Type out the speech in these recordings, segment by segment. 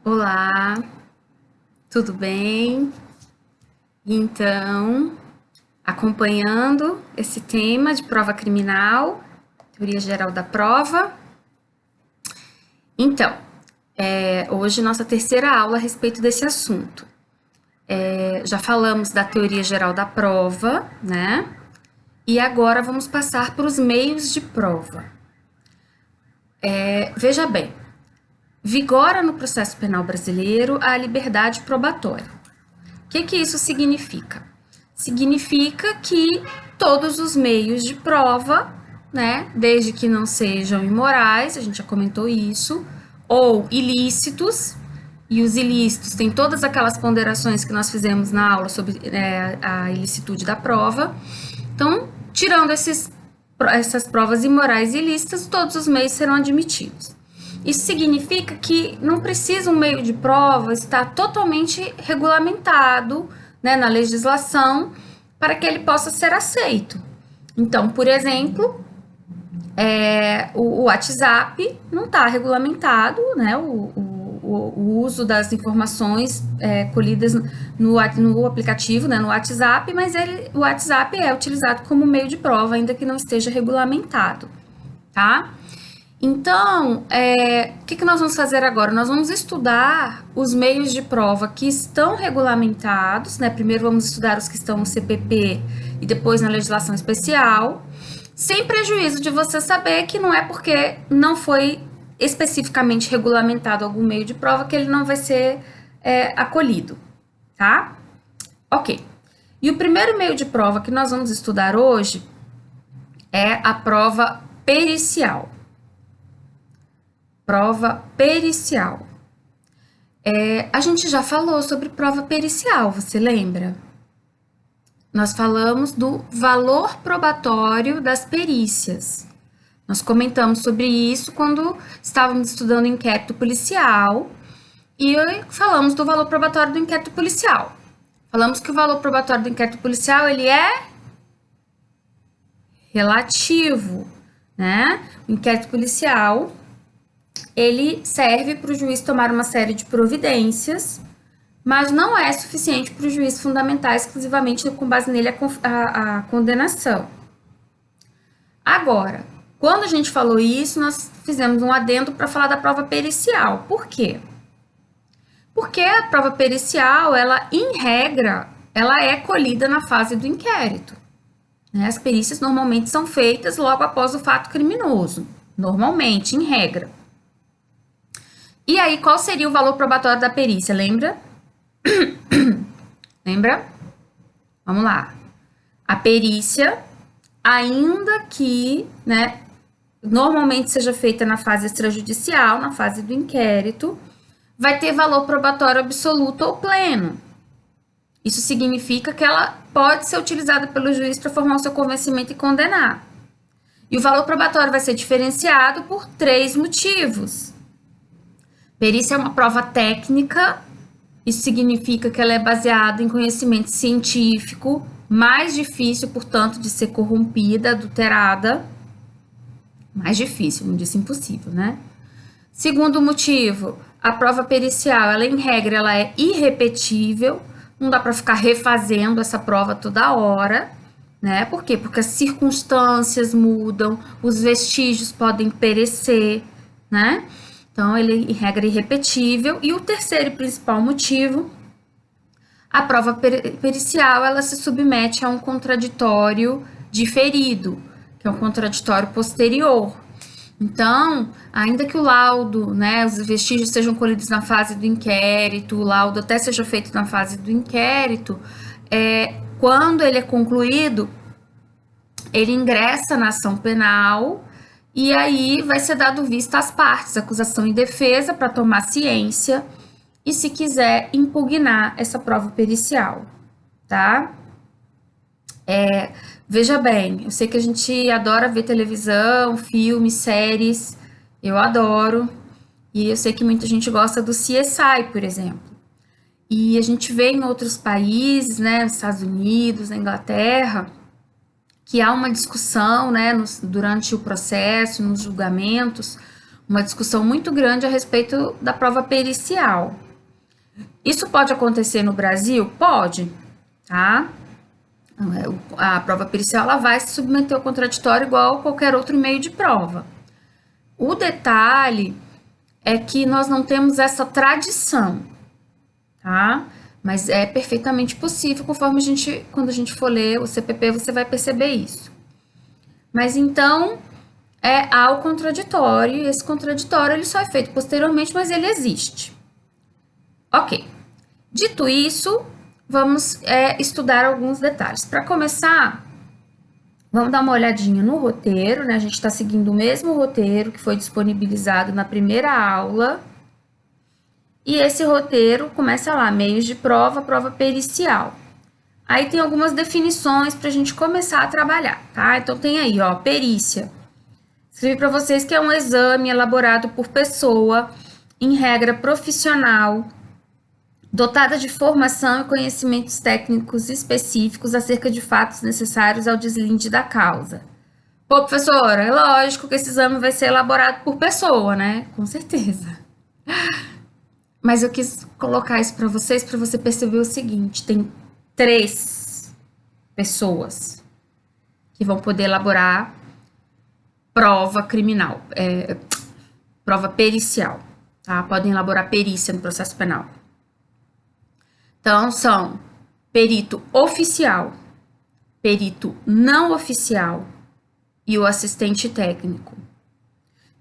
Olá, tudo bem? Então, acompanhando esse tema de prova criminal, teoria geral da prova. Então, hoje nossa terceira aula a respeito desse assunto. Já falamos da teoria geral da prova, né? E agora vamos passar para os meios de prova. Veja bem, vigora no processo penal brasileiro a liberdade probatória. O que isso significa? Significa que todos os meios de prova, né, desde que não sejam imorais, a gente já comentou isso, ou ilícitos, e os ilícitos têm todas aquelas ponderações que nós fizemos na aula sobre a ilicitude da prova. Então, tirando essas provas imorais e ilícitas, todos os meios serão admitidos. Isso significa que não precisa um meio de prova estar totalmente regulamentado, né, na legislação para que ele possa ser aceito. Então, por exemplo, o WhatsApp não está regulamentado, né, o uso das informações colhidas no aplicativo, né, no WhatsApp, mas o WhatsApp é utilizado como meio de prova, ainda que não esteja regulamentado, tá? Então, o que nós vamos fazer agora? Nós vamos estudar os meios de prova que estão regulamentados, né? Primeiro vamos estudar os que estão no CPP e depois na legislação especial, sem prejuízo de você saber que não é porque não foi especificamente regulamentado algum meio de prova que ele não vai ser acolhido, tá? Ok. E o primeiro meio de prova que nós vamos estudar hoje é a prova pericial. Prova pericial. A gente já falou sobre prova pericial, você lembra? Nós falamos do valor probatório das perícias. Nós comentamos sobre isso quando estávamos estudando inquérito policial e falamos do valor probatório do inquérito policial. Falamos que o valor probatório do inquérito policial ele é relativo, né? O inquérito policial ele serve para o juiz tomar uma série de providências, mas não é suficiente para o juiz fundamentar exclusivamente com base nele a condenação. Agora, quando a gente falou isso, nós fizemos um adendo para falar da prova pericial. Por quê? Porque a prova pericial, ela, em regra, ela é colhida na fase do inquérito. As perícias normalmente são feitas logo após o fato criminoso. Normalmente, em regra. E aí, qual seria o valor probatório da perícia? Lembra? Lembra? Vamos lá. A perícia, ainda que, né, normalmente seja feita na fase extrajudicial, na fase do inquérito, vai ter valor probatório absoluto ou pleno. Isso significa que ela pode ser utilizada pelo juiz para formar o seu convencimento e condenar. E o valor probatório vai ser diferenciado por 3 motivos. Perícia é uma prova técnica, isso significa que ela é baseada em conhecimento científico, mais difícil, portanto, de ser corrompida, adulterada. Mais difícil, não disse impossível, né? Segundo motivo, a prova pericial, ela em regra, ela é irrepetível, não dá para ficar refazendo essa prova toda hora, né? Por quê? Porque as circunstâncias mudam, os vestígios podem perecer, né? Então, ele, em regra, é irrepetível. E o terceiro e principal motivo, a prova pericial, ela se submete a um contraditório diferido, que é um contraditório posterior. Então, ainda que o laudo, né, os vestígios sejam colhidos na fase do inquérito, o laudo até seja feito na fase do inquérito, quando ele é concluído, ele ingressa na ação penal. E aí vai ser dado vista às partes, acusação e defesa, para tomar ciência e, se quiser, impugnar essa prova pericial, tá? Veja bem, eu sei que a gente adora ver televisão, filmes, séries, eu adoro, e eu sei que muita gente gosta do CSI, por exemplo. E a gente vê em outros países, né, nos Estados Unidos, na Inglaterra, que há uma discussão, né, durante o processo, nos julgamentos, uma discussão muito grande a respeito da prova pericial. Isso pode acontecer no Brasil? Pode, tá? A prova pericial ela vai se submeter ao contraditório igual a qualquer outro meio de prova. O detalhe é que nós não temos essa tradição, tá? Mas é perfeitamente possível, conforme quando a gente for ler o CPP, você vai perceber isso. Mas então, há o contraditório, e esse contraditório ele só é feito posteriormente, mas ele existe. Ok. Dito isso, vamos estudar alguns detalhes. Para começar, vamos dar uma olhadinha no roteiro, né? A gente está seguindo o mesmo roteiro que foi disponibilizado na primeira aula. E esse roteiro começa lá, meios de prova, prova pericial. Aí tem algumas definições para a gente começar a trabalhar, tá? Então tem aí, ó, perícia. Escrevi para vocês que é um exame elaborado por pessoa, em regra profissional, dotada de formação e conhecimentos técnicos específicos acerca de fatos necessários ao deslinde da causa. Pô, professora, é lógico que esse exame vai ser elaborado por pessoa, né? Com certeza. Mas eu quis colocar isso para vocês, para você perceber o seguinte, tem 3 pessoas que vão poder elaborar prova criminal, prova pericial, tá? Podem elaborar perícia no processo penal. Então, são perito oficial, perito não oficial e o assistente técnico.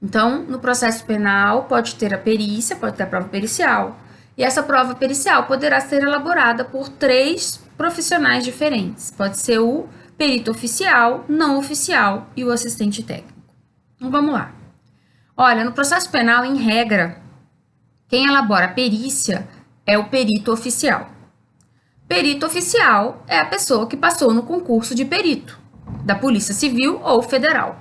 Então, no processo penal, pode ter a perícia, pode ter a prova pericial. E essa prova pericial poderá ser elaborada por 3 profissionais diferentes. Pode ser o perito oficial, não oficial e o assistente técnico. Então, vamos lá. Olha, no processo penal, em regra, quem elabora a perícia é o perito oficial. Perito oficial é a pessoa que passou no concurso de perito, da Polícia Civil ou Federal.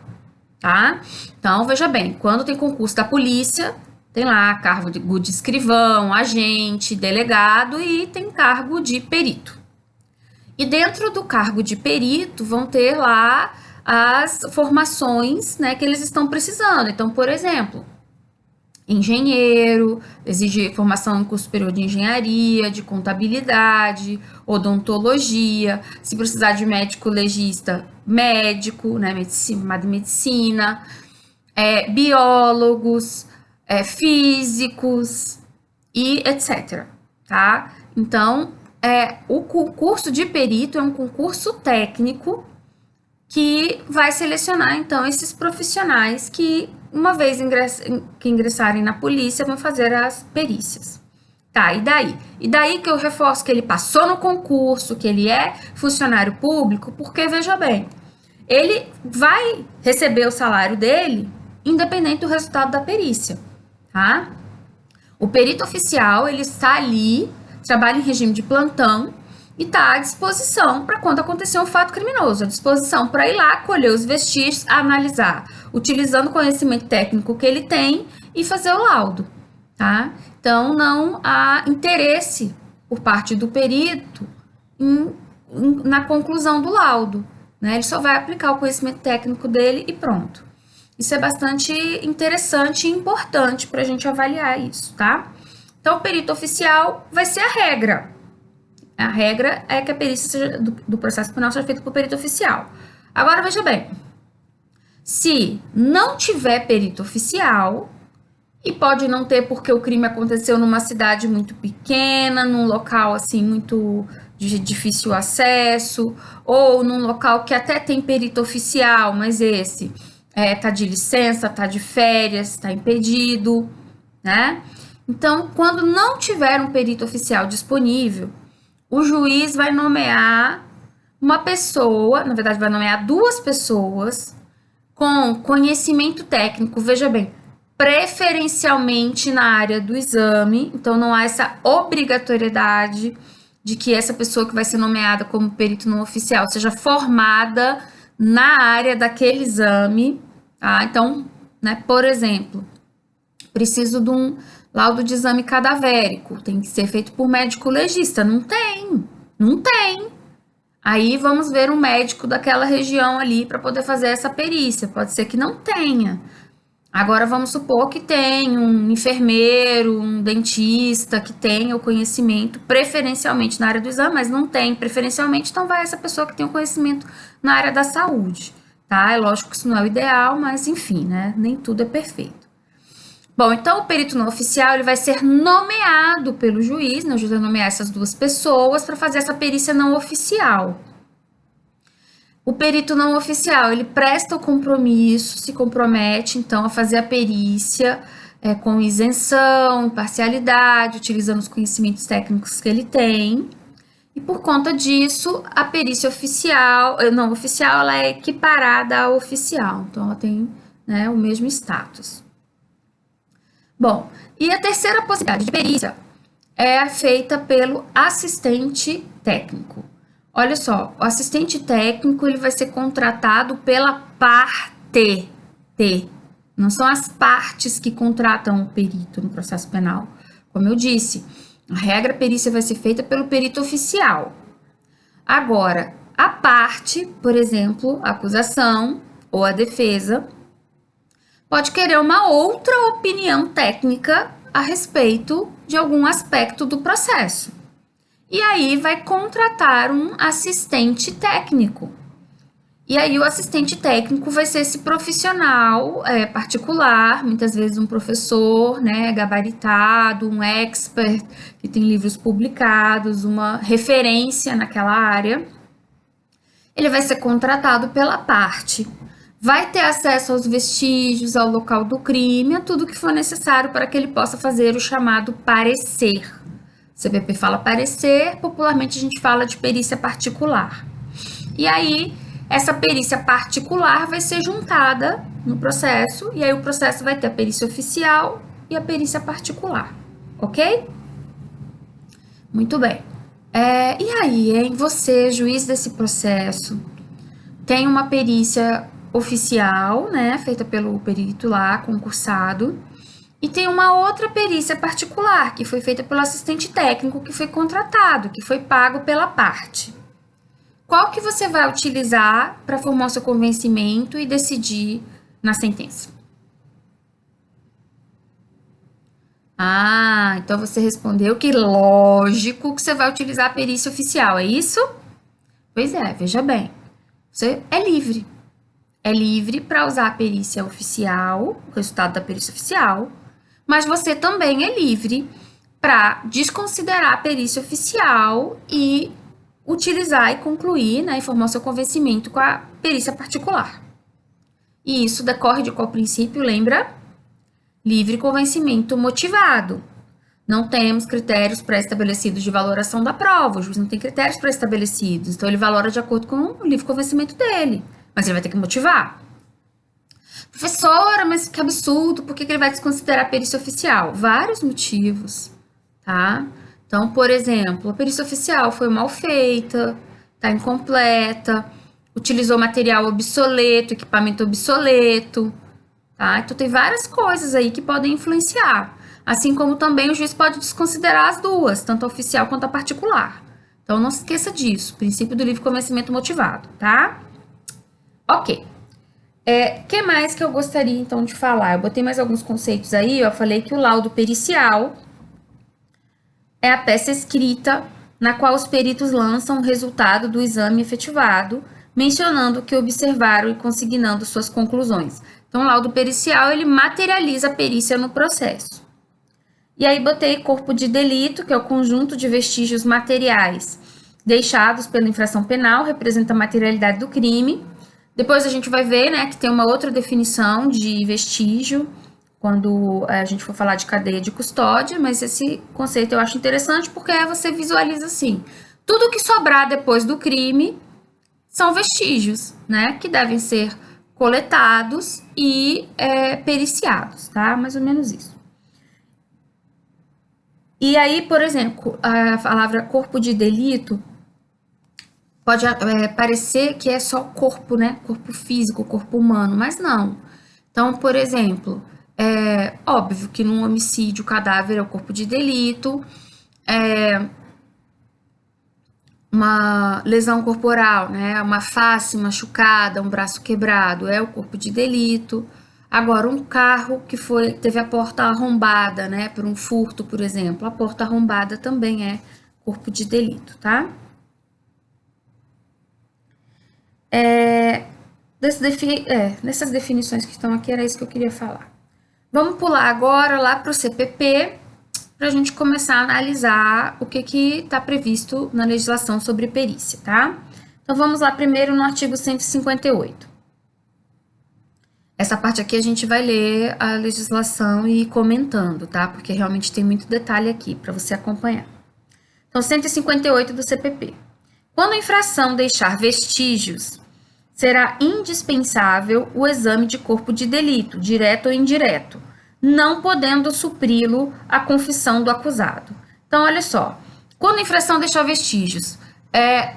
Tá? Então, veja bem, quando tem concurso da polícia, tem lá cargo de escrivão, agente, delegado e tem cargo de perito. E dentro do cargo de perito vão ter lá as formações, né, que eles estão precisando. Então, por exemplo, engenheiro, exige formação em curso superior de engenharia, de contabilidade, odontologia, se precisar de médico legista, médico, né, medicina, biólogos, físicos e etc, tá? Então, o concurso de perito é um concurso técnico que vai selecionar, então, esses profissionais que, uma vez que ingressarem na polícia, vão fazer as perícias. Tá, e daí? E daí que eu reforço que ele passou no concurso, que ele é funcionário público, porque, veja bem, ele vai receber o salário dele independente do resultado da perícia, tá? O perito oficial, ele está ali, trabalha em regime de plantão, e está à disposição para quando acontecer um fato criminoso, à disposição para ir lá, colher os vestígios, analisar, utilizando o conhecimento técnico que ele tem e fazer o laudo, tá? Então, não há interesse por parte do perito na conclusão do laudo, né? Ele só vai aplicar o conhecimento técnico dele e pronto. Isso é bastante interessante e importante para a gente avaliar isso, tá? Então, o perito oficial vai ser a regra. A regra é que a perícia do processo penal seja feita por perito oficial. Agora, veja bem, se não tiver perito oficial, e pode não ter porque o crime aconteceu numa cidade muito pequena, num local assim muito de difícil acesso, ou num local que até tem perito oficial, mas esse tá de licença, tá de férias, tá impedido, né? Então, quando não tiver um perito oficial disponível, o juiz vai nomear uma pessoa, na verdade vai nomear 2 pessoas com conhecimento técnico, veja bem, preferencialmente na área do exame, então não há essa obrigatoriedade de que essa pessoa que vai ser nomeada como perito não oficial seja formada na área daquele exame, tá? Então, né, por exemplo, preciso de um laudo de exame cadavérico, tem que ser feito por médico legista, não tem. Aí vamos ver um médico daquela região ali para poder fazer essa perícia, pode ser que não tenha. Agora, vamos supor que tem um enfermeiro, um dentista que tenha o conhecimento preferencialmente na área do exame, mas não tem preferencialmente, então vai essa pessoa que tem o conhecimento na área da saúde, tá? É lógico que isso não é o ideal, mas enfim, né? Nem tudo é perfeito. Bom, então o perito não oficial ele vai ser nomeado pelo juiz, né? O juiz vai nomear essas duas pessoas para fazer essa perícia não oficial. O perito não oficial, ele presta o compromisso, se compromete, então, a fazer a perícia com isenção, imparcialidade, utilizando os conhecimentos técnicos que ele tem. E por conta disso, a perícia oficial, não oficial, ela é equiparada à oficial. Então, ela tem, né, o mesmo status. Bom, e a terceira possibilidade de perícia é feita pelo assistente técnico. Olha só, o assistente técnico ele vai ser contratado pela parte. Não são as partes que contratam o perito no processo penal. Como eu disse, a regra perícia vai ser feita pelo perito oficial. Agora, a parte, por exemplo, a acusação ou a defesa, pode querer uma outra opinião técnica a respeito de algum aspecto do processo. E aí vai contratar um assistente técnico. E aí o assistente técnico vai ser esse profissional particular, muitas vezes um professor, né, gabaritado, um expert que tem livros publicados, uma referência naquela área. Ele vai ser contratado pela parte. Vai ter acesso aos vestígios, ao local do crime, a tudo que for necessário para que ele possa fazer o chamado parecer. CPP fala parecer, popularmente a gente fala de perícia particular. E aí, essa perícia particular vai ser juntada no processo, e aí o processo vai ter a perícia oficial e a perícia particular, ok? Muito bem. E aí, hein, você, juiz desse processo, tem uma perícia oficial, né, feita pelo perito lá, concursado, e tem uma outra perícia particular, que foi feita pelo assistente técnico, que foi contratado, que foi pago pela parte. Qual que você vai utilizar para formar o seu convencimento e decidir na sentença? Ah, então você respondeu que lógico que você vai utilizar a perícia oficial, é isso? Pois é, veja bem. Você é livre. É livre para usar a perícia oficial, o resultado da perícia oficial, mas você também é livre para desconsiderar a perícia oficial e utilizar e concluir, né, e formar o seu convencimento com a perícia particular. E isso decorre de qual princípio, lembra? Livre convencimento motivado. Não temos critérios pré-estabelecidos de valoração da prova, o juiz não tem critérios pré-estabelecidos, então ele valora de acordo com o livre convencimento dele, mas ele vai ter que motivar. Professora, mas que absurdo, por que ele vai desconsiderar a perícia oficial? Vários motivos, tá? Então, por exemplo, a perícia oficial foi mal feita, está incompleta, utilizou material obsoleto, equipamento obsoleto, tá? Então, tem várias coisas aí que podem influenciar. Assim como também o juiz pode desconsiderar as duas, tanto a oficial quanto a particular. Então, não se esqueça disso, princípio do livre convencimento motivado, tá? Ok. Que mais que eu gostaria, então, de falar? Eu botei mais alguns conceitos aí, eu falei que o laudo pericial é a peça escrita na qual os peritos lançam o resultado do exame efetivado, mencionando o que observaram e consignando suas conclusões. Então, o laudo pericial, ele materializa a perícia no processo. E aí, botei corpo de delito, que é o conjunto de vestígios materiais deixados pela infração penal, representa a materialidade do crime. Depois a gente vai ver, né, que tem uma outra definição de vestígio, quando a gente for falar de cadeia de custódia, mas esse conceito eu acho interessante porque você visualiza assim, tudo que sobrar depois do crime são vestígios, né, que devem ser coletados e periciados, tá? Mais ou menos isso. E aí, por exemplo, a palavra corpo de delito pode parecer que é só corpo, né? Corpo físico, corpo humano, mas não. Então, por exemplo, é óbvio que num homicídio o cadáver é o corpo de delito, uma lesão corporal, né? Uma face machucada, um braço quebrado é o corpo de delito. Agora, um carro que teve a porta arrombada, né, por um furto, por exemplo, a porta arrombada também é corpo de delito, tá? Nessas definições que estão aqui, era isso que eu queria falar. Vamos pular agora lá para o CPP, para a gente começar a analisar o que está previsto na legislação sobre perícia, tá? Então, vamos lá primeiro no artigo 158. Essa parte aqui a gente vai ler a legislação e ir comentando, tá? Porque realmente tem muito detalhe aqui para você acompanhar. Então, 158 do CPP. Quando a infração deixar vestígios, será indispensável o exame de corpo de delito, direto ou indireto, não podendo supri-lo a confissão do acusado. Então, olha só, quando a infração deixar vestígios,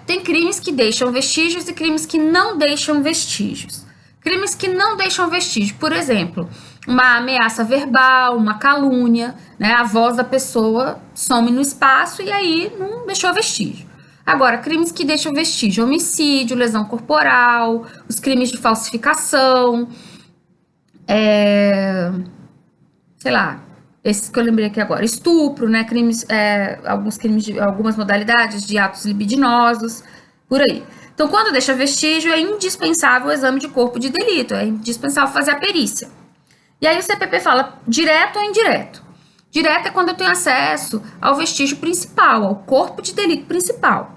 tem crimes que deixam vestígios e crimes que não deixam vestígios. Crimes que não deixam vestígio, por exemplo, uma ameaça verbal, uma calúnia, né? A voz da pessoa some no espaço e aí não deixou vestígio. Agora, crimes que deixam vestígio, homicídio, lesão corporal, os crimes de falsificação, sei lá, esses que eu lembrei aqui agora, estupro, né? Crimes, algumas modalidades de atos libidinosos, por aí. Então, quando deixa vestígio, é indispensável o exame de corpo de delito, é indispensável fazer a perícia. E aí o CPP fala direto ou indireto. Direto é quando eu tenho acesso ao vestígio principal, ao corpo de delito principal.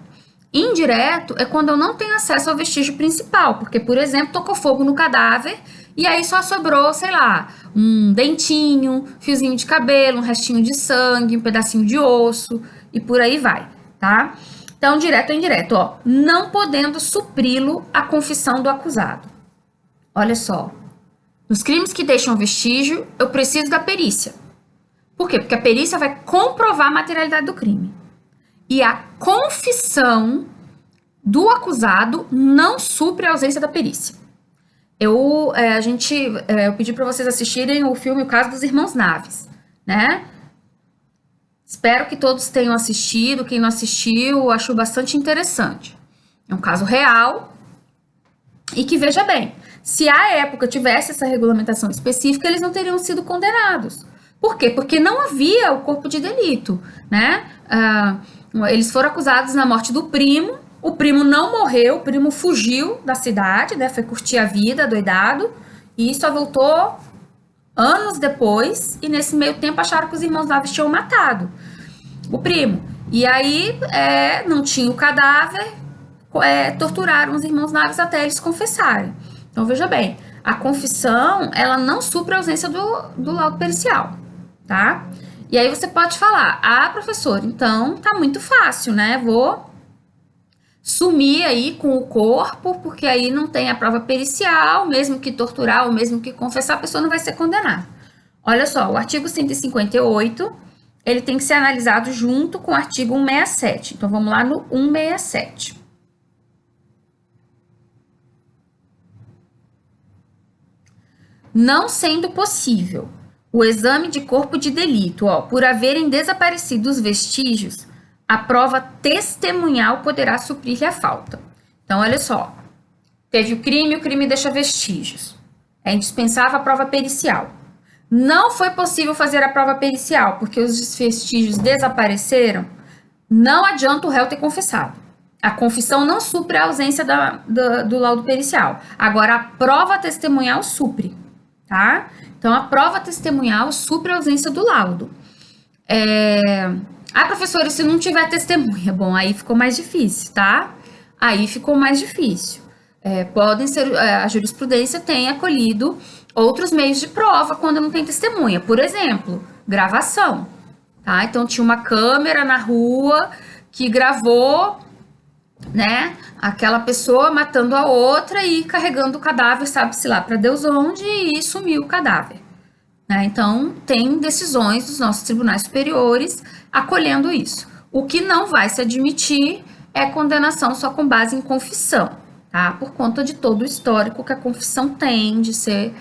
Indireto é quando eu não tenho acesso ao vestígio principal, porque, por exemplo, tocou fogo no cadáver e aí só sobrou, sei lá, um dentinho, fiozinho de cabelo, um restinho de sangue, um pedacinho de osso e por aí vai, tá? Então, direto ou indireto, ó, não podendo supri-lo a confissão do acusado. Olha só, nos crimes que deixam vestígio, eu preciso da perícia. Por quê? Porque a perícia vai comprovar a materialidade do crime. E a confissão do acusado não supre a ausência da perícia. Eu pedi para vocês assistirem o filme O Caso dos Irmãos Naves, né? Espero que todos tenham assistido. Quem não assistiu, achou bastante interessante. É um caso real e que, veja bem, se à época tivesse essa regulamentação específica, eles não teriam sido condenados. Por quê? Porque não havia o corpo de delito, né? Eles foram acusados na morte do primo, o primo não morreu, o primo fugiu da cidade, né? Foi curtir a vida, doidado, e só voltou anos depois, e nesse meio tempo acharam que os irmãos Naves tinham matado o primo. E aí não tinha o cadáver, torturaram os irmãos Naves até eles confessarem. Então, veja bem, a confissão, ela não supre a ausência do laudo pericial, tá? E aí você pode falar, professor, então tá muito fácil, né? Vou sumir aí com o corpo, porque aí não tem a prova pericial, mesmo que torturar ou mesmo que confessar, a pessoa não vai ser condenada. Olha só, o artigo 158, ele tem que ser analisado junto com o artigo 167. Então, vamos lá no 167. Não sendo possível o exame de corpo de delito, por haverem desaparecido os vestígios, a prova testemunhal poderá suprir a falta. Então, olha só, teve o crime deixa vestígios. É indispensável a prova pericial. Não foi possível fazer a prova pericial, porque os vestígios desapareceram, não adianta o réu ter confessado. A confissão não supre a ausência do laudo pericial. Agora, a prova testemunhal supre, tá? Então, a prova testemunhal supre a ausência do laudo. Professora, se não tiver testemunha? Bom, aí ficou mais difícil, tá? Aí ficou mais difícil. Podem ser, a jurisprudência tem acolhido outros meios de prova quando não tem testemunha. Por exemplo, gravação, tá? Então, tinha uma câmera na rua que gravou, né, aquela pessoa matando a outra e carregando o cadáver, sabe-se lá para Deus onde, e sumiu o cadáver. Né? Então, tem decisões dos nossos tribunais superiores acolhendo isso. O que não vai se admitir é condenação só com base em confissão, tá? Por conta de todo o histórico que a confissão tem de ser,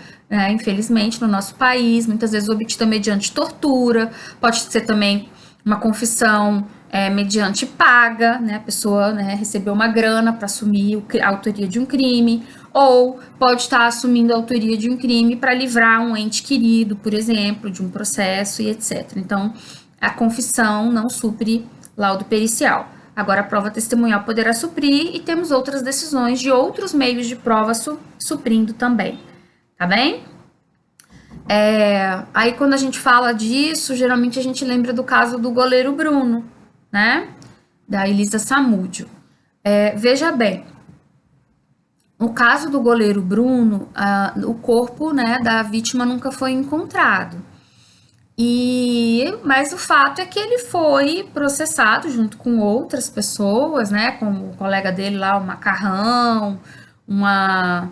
infelizmente, no nosso país, muitas vezes obtida mediante tortura, pode ser também uma confissão mediante paga, né? A pessoa, né, recebeu uma grana para assumir a autoria de um crime, ou pode estar assumindo a autoria de um crime para livrar um ente querido, por exemplo, de um processo e etc. Então, a confissão não supre laudo pericial. Agora, a prova testemunhal poderá suprir e temos outras decisões de outros meios de prova suprindo também, tá bem? Aí, quando a gente fala disso, geralmente a gente lembra do caso do goleiro Bruno, né? Da Elisa Samúdio. Veja bem, no caso do goleiro Bruno, o corpo, né, da vítima nunca foi encontrado. Mas o fato é que ele foi processado junto com outras pessoas, né, como o colega dele lá, o Macarrão, uma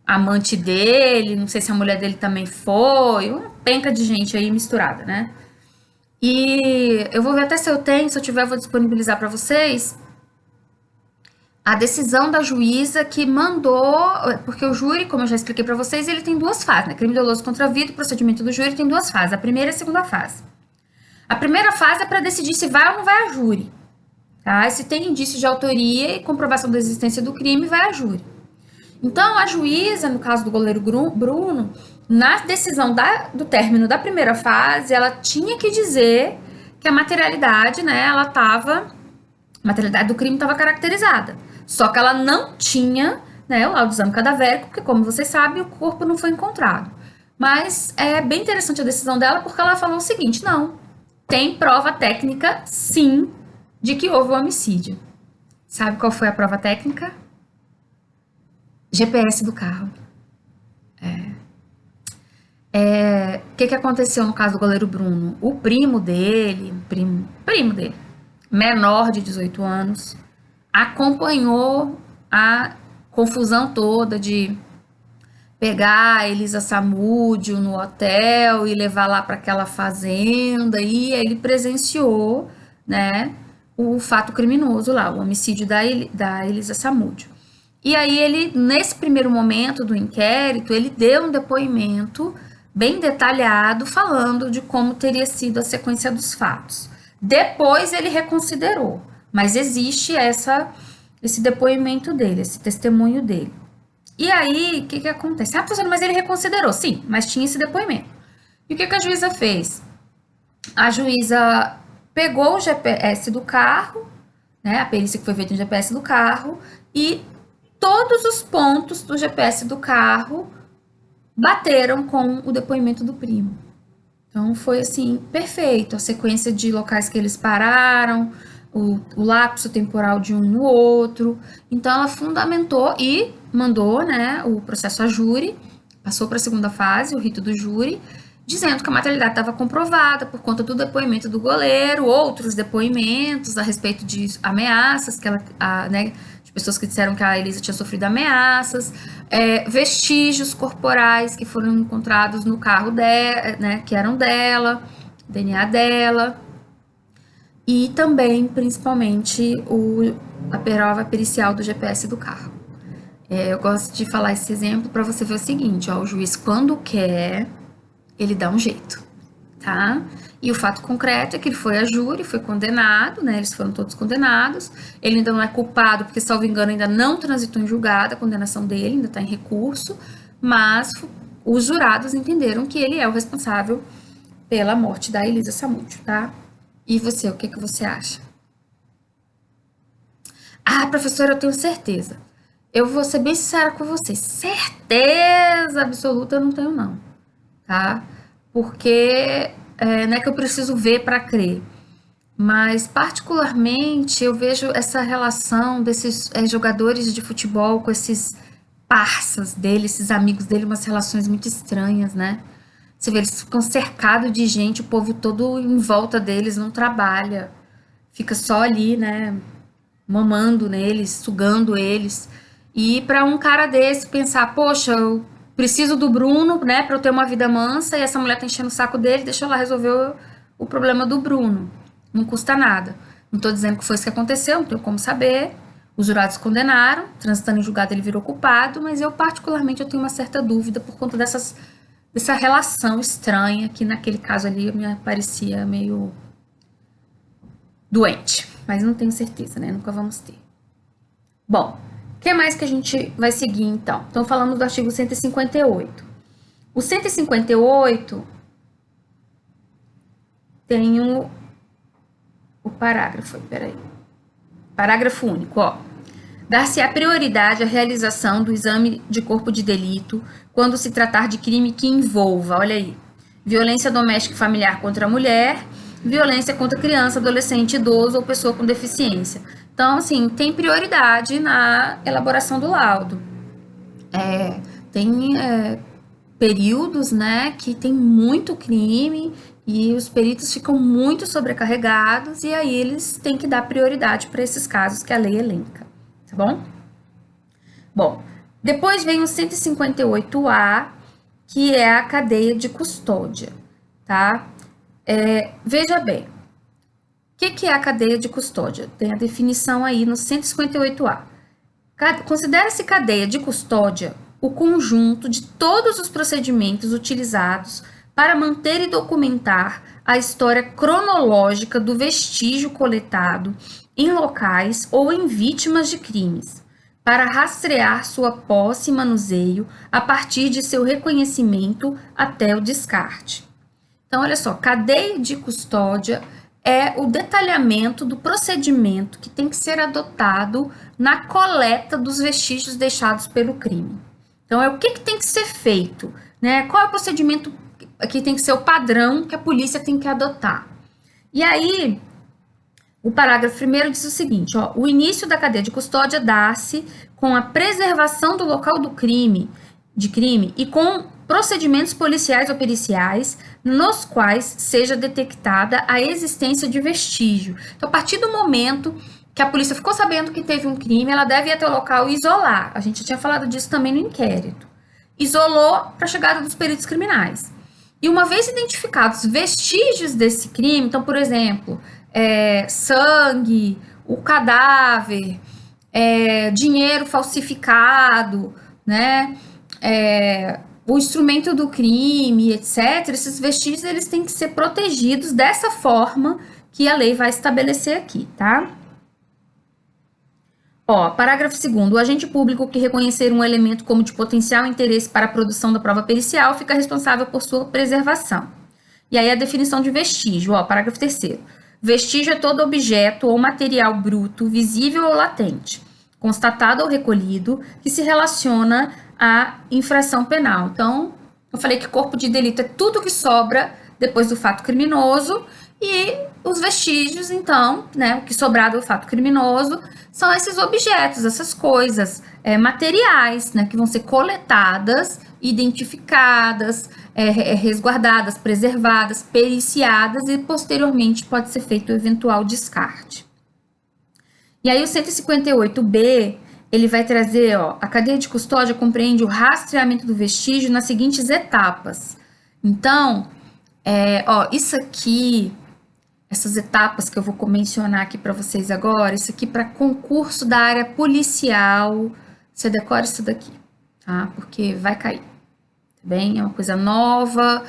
amante dele, não sei se a mulher dele também foi, uma penca de gente aí misturada, né? E eu vou ver até se eu tenho, se eu tiver, eu vou disponibilizar para vocês a decisão da juíza que mandou, porque o júri, como eu já expliquei para vocês, ele tem duas fases, né? Crime doloso contra a vida, o procedimento do júri tem duas fases, a primeira e a segunda fase. A primeira fase é para decidir se vai ou não vai a júri, tá? E se tem indício de autoria e comprovação da existência do crime, vai a júri. Então, a juíza, no caso do goleiro Bruno, na decisão do término da primeira fase, ela tinha que dizer que a materialidade, né, a materialidade do crime estava caracterizada. Só que ela não tinha, né, o laudo exame cadavérico, porque, como vocês sabem, o corpo não foi encontrado. Mas é bem interessante a decisão dela, porque ela falou o seguinte: não, tem prova técnica, sim, de que houve o homicídio. Sabe qual foi a prova técnica? GPS do carro. O que aconteceu no caso do goleiro Bruno? O primo dele, menor de 18 anos, acompanhou a confusão toda de pegar a Elisa Samúdio no hotel e levar lá para aquela fazenda, e ele presenciou, né, o fato criminoso lá, o homicídio da Elisa Samúdio. E aí ele, nesse primeiro momento do inquérito, ele deu um depoimento bem detalhado, falando de como teria sido a sequência dos fatos. Depois ele reconsiderou, mas existe esse depoimento dele, esse testemunho dele. E aí, o que acontece? Ah, professor, mas ele reconsiderou. Sim, mas tinha esse depoimento. E o que a juíza fez? A juíza pegou o GPS do carro, né, a perícia que foi feita no GPS do carro, e todos os pontos do GPS do carro bateram com o depoimento do primo. Então, foi assim, perfeito. A sequência de locais que eles pararam, o lapso temporal de um no outro. Então, ela fundamentou e mandou, né, o processo a júri, passou para a segunda fase, o rito do júri, dizendo que a materialidade estava comprovada por conta do depoimento do goleiro, outros depoimentos a respeito de ameaças, que ela, né, de pessoas que disseram que a Elisa tinha sofrido ameaças, vestígios corporais que foram encontrados no carro dela, né, que eram dela, DNA dela, e também, principalmente, a prova pericial do GPS do carro. Eu gosto de falar esse exemplo para você ver o seguinte, ó, o juiz, quando quer, ele dá um jeito, tá? E o fato concreto é que ele foi a júri, foi condenado, né? Eles foram todos condenados. Ele ainda não é culpado, porque, salvo engano, ainda não transitou em julgado, a condenação dele ainda está em recurso, mas os jurados entenderam que ele é o responsável pela morte da Elisa Samúdio, tá? E você, o que você acha? Ah, professora, eu tenho certeza. Eu vou ser bem sincera com você. Certeza absoluta eu não tenho, não. Tá? Porque não é que eu preciso ver para crer. Mas, particularmente, eu vejo essa relação desses jogadores de futebol com esses parças dele, esses amigos dele, umas relações muito estranhas, né? Você vê, eles ficam cercados de gente, o povo todo em volta deles não trabalha. Fica só ali, né? Mamando neles, sugando eles. E para um cara desse pensar, poxa, eu preciso do Bruno, né, para eu ter uma vida mansa, e essa mulher tá enchendo o saco dele, deixa eu lá resolver o problema do Bruno. Não custa nada. Não tô dizendo que foi isso que aconteceu, não tenho como saber. Os jurados condenaram, transitando em julgado ele virou culpado, mas eu particularmente eu tenho uma certa dúvida por conta dessa relação estranha que naquele caso ali me parecia meio doente. Mas não tenho certeza, né? Nunca vamos ter. Bom, que mais que a gente vai seguir, então? Então, falamos do artigo 158. O 158 tem o parágrafo, peraí. Parágrafo único, ó. Dar-se-á prioridade à realização do exame de corpo de delito quando se tratar de crime que envolva, olha aí, violência doméstica e familiar contra a mulher, violência contra criança, adolescente, idoso ou pessoa com deficiência. Então, assim, tem prioridade na elaboração do laudo. Tem períodos, né, que tem muito crime e os peritos ficam muito sobrecarregados e aí eles têm que dar prioridade para esses casos que a lei elenca, tá bom? Bom, depois vem o 158A, que é a cadeia de custódia, tá? Veja bem, o que é a cadeia de custódia? Tem a definição aí no 158A. Considera-se cadeia de custódia o conjunto de todos os procedimentos utilizados para manter e documentar a história cronológica do vestígio coletado em locais ou em vítimas de crimes, para rastrear sua posse e manuseio a partir de seu reconhecimento até o descarte. Então, olha só, cadeia de custódia é o detalhamento do procedimento que tem que ser adotado na coleta dos vestígios deixados pelo crime. Então, o que tem que ser feito, né? Qual é o procedimento que tem que ser o padrão que a polícia tem que adotar? E aí, o parágrafo 1º diz o seguinte, ó, o início da cadeia de custódia dá-se com a preservação do local do crime e com procedimentos policiais ou periciais nos quais seja detectada a existência de vestígio. Então, a partir do momento que a polícia ficou sabendo que teve um crime, ela deve ir até o local e isolar. A gente já tinha falado disso também no inquérito. Isolou para a chegada dos peritos criminais. E uma vez identificados vestígios desse crime, então, por exemplo, sangue, o cadáver, dinheiro falsificado, né? O instrumento do crime, etc., esses vestígios eles têm que ser protegidos dessa forma que a lei vai estabelecer aqui, tá? Ó, parágrafo 2º. O agente público que reconhecer um elemento como de potencial interesse para a produção da prova pericial fica responsável por sua preservação. E aí a definição de vestígio, ó, parágrafo 3º. Vestígio é todo objeto ou material bruto, visível ou latente, constatado ou recolhido, que se relaciona à infração penal. Então, eu falei que corpo de delito é tudo que sobra depois do fato criminoso e os vestígios, então, né, o que sobrar do fato criminoso são esses objetos, essas coisas materiais, né, que vão ser coletadas, identificadas, resguardadas, preservadas, periciadas e posteriormente pode ser feito o eventual descarte. E aí o 158B, ele vai trazer, ó, a cadeia de custódia compreende o rastreamento do vestígio nas seguintes etapas. Então, ó, isso aqui, essas etapas que eu vou mencionar aqui para vocês agora, isso aqui para concurso da área policial, você decora isso daqui, tá? Porque vai cair, tá bem? É uma coisa nova,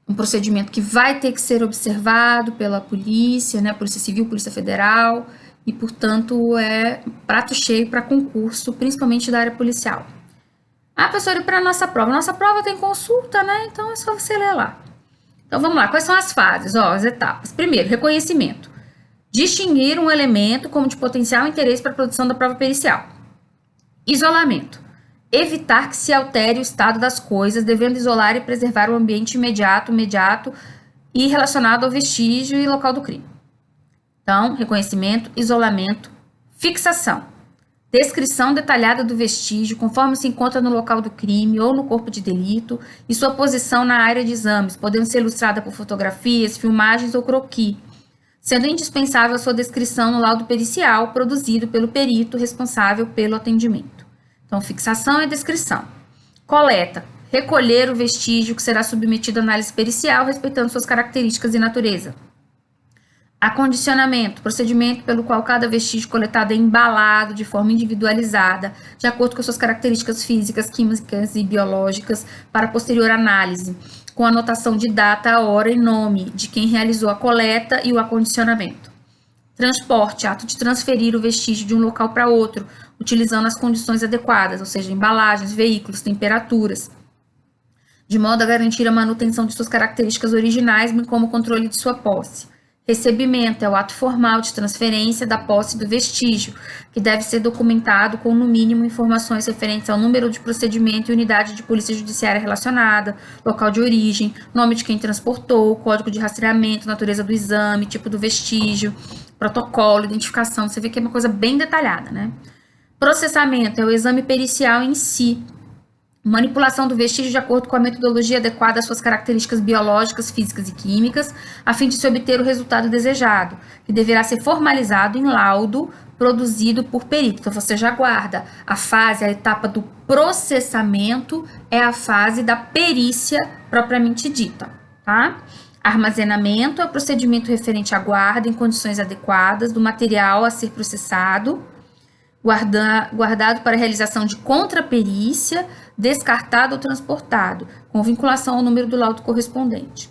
um procedimento que vai ter que ser observado pela polícia, né? Polícia Civil, Polícia Federal, e, portanto, é prato cheio para concurso, principalmente da área policial. Ah, professora, e para a nossa prova? Nossa prova tem consulta, né? Então, é só você ler lá. Então, vamos lá. Quais são as fases? Ó, as etapas. Primeiro, reconhecimento. Distinguir um elemento como de potencial interesse para a produção da prova pericial. Isolamento. Evitar que se altere o estado das coisas, devendo isolar e preservar o ambiente imediato e relacionado ao vestígio e local do crime. Então, reconhecimento, isolamento, fixação. Descrição detalhada do vestígio, conforme se encontra no local do crime ou no corpo de delito, e sua posição na área de exames, podendo ser ilustrada por fotografias, filmagens ou croquis, sendo indispensável a sua descrição no laudo pericial produzido pelo perito responsável pelo atendimento. Então, fixação e descrição. Coleta. Recolher o vestígio que será submetido à análise pericial, respeitando suas características e natureza. Acondicionamento, procedimento pelo qual cada vestígio coletado é embalado de forma individualizada, de acordo com suas características físicas, químicas e biológicas, para posterior análise, com anotação de data, hora e nome de quem realizou a coleta e o acondicionamento. Transporte, ato de transferir o vestígio de um local para outro, utilizando as condições adequadas, ou seja, embalagens, veículos, temperaturas, de modo a garantir a manutenção de suas características originais, bem como o controle de sua posse. Recebimento é o ato formal de transferência da posse do vestígio, que deve ser documentado com, no mínimo, informações referentes ao número de procedimento e unidade de polícia judiciária relacionada, local de origem, nome de quem transportou, código de rastreamento, natureza do exame, tipo do vestígio, protocolo, identificação. Você vê que é uma coisa bem detalhada, né? Processamento é o exame pericial em si, manipulação do vestígio de acordo com a metodologia adequada às suas características biológicas, físicas e químicas, a fim de se obter o resultado desejado, que deverá ser formalizado em laudo produzido por perito. Então, você já guarda a fase, a etapa do processamento é a fase da perícia propriamente dita, tá? Armazenamento é o procedimento referente à guarda em condições adequadas do material a ser processado, guardado para realização de contraperícia, descartado ou transportado, com vinculação ao número do laudo correspondente.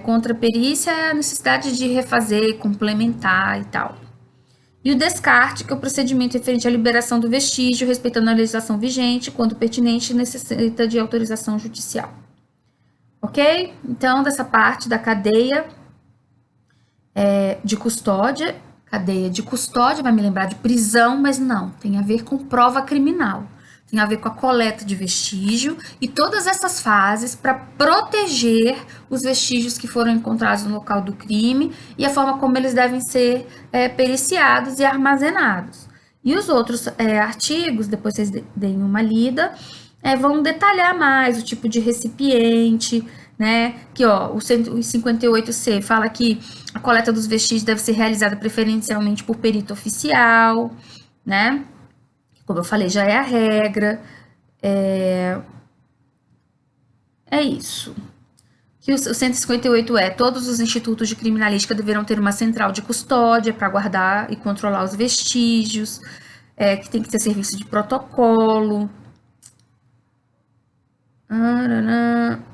Contraperícia é a necessidade de refazer, complementar e tal. E o descarte, que é o procedimento referente à liberação do vestígio, respeitando a legislação vigente, quando pertinente, necessita de autorização judicial. Ok? Então, dessa parte da cadeia de custódia, vai me lembrar de prisão, mas não, tem a ver com prova criminal, tem a ver com a coleta de vestígio e todas essas fases para proteger os vestígios que foram encontrados no local do crime e a forma como eles devem ser periciados e armazenados. E os outros artigos, depois vocês deem uma lida, vão detalhar mais o tipo de recipiente, né? Que o 158C fala que a coleta dos vestígios deve ser realizada preferencialmente por perito oficial, né? Como eu falei, já é a regra. É isso. Que o 158 todos os institutos de criminalística deverão ter uma central de custódia para guardar e controlar os vestígios, que tem que ter serviço de protocolo.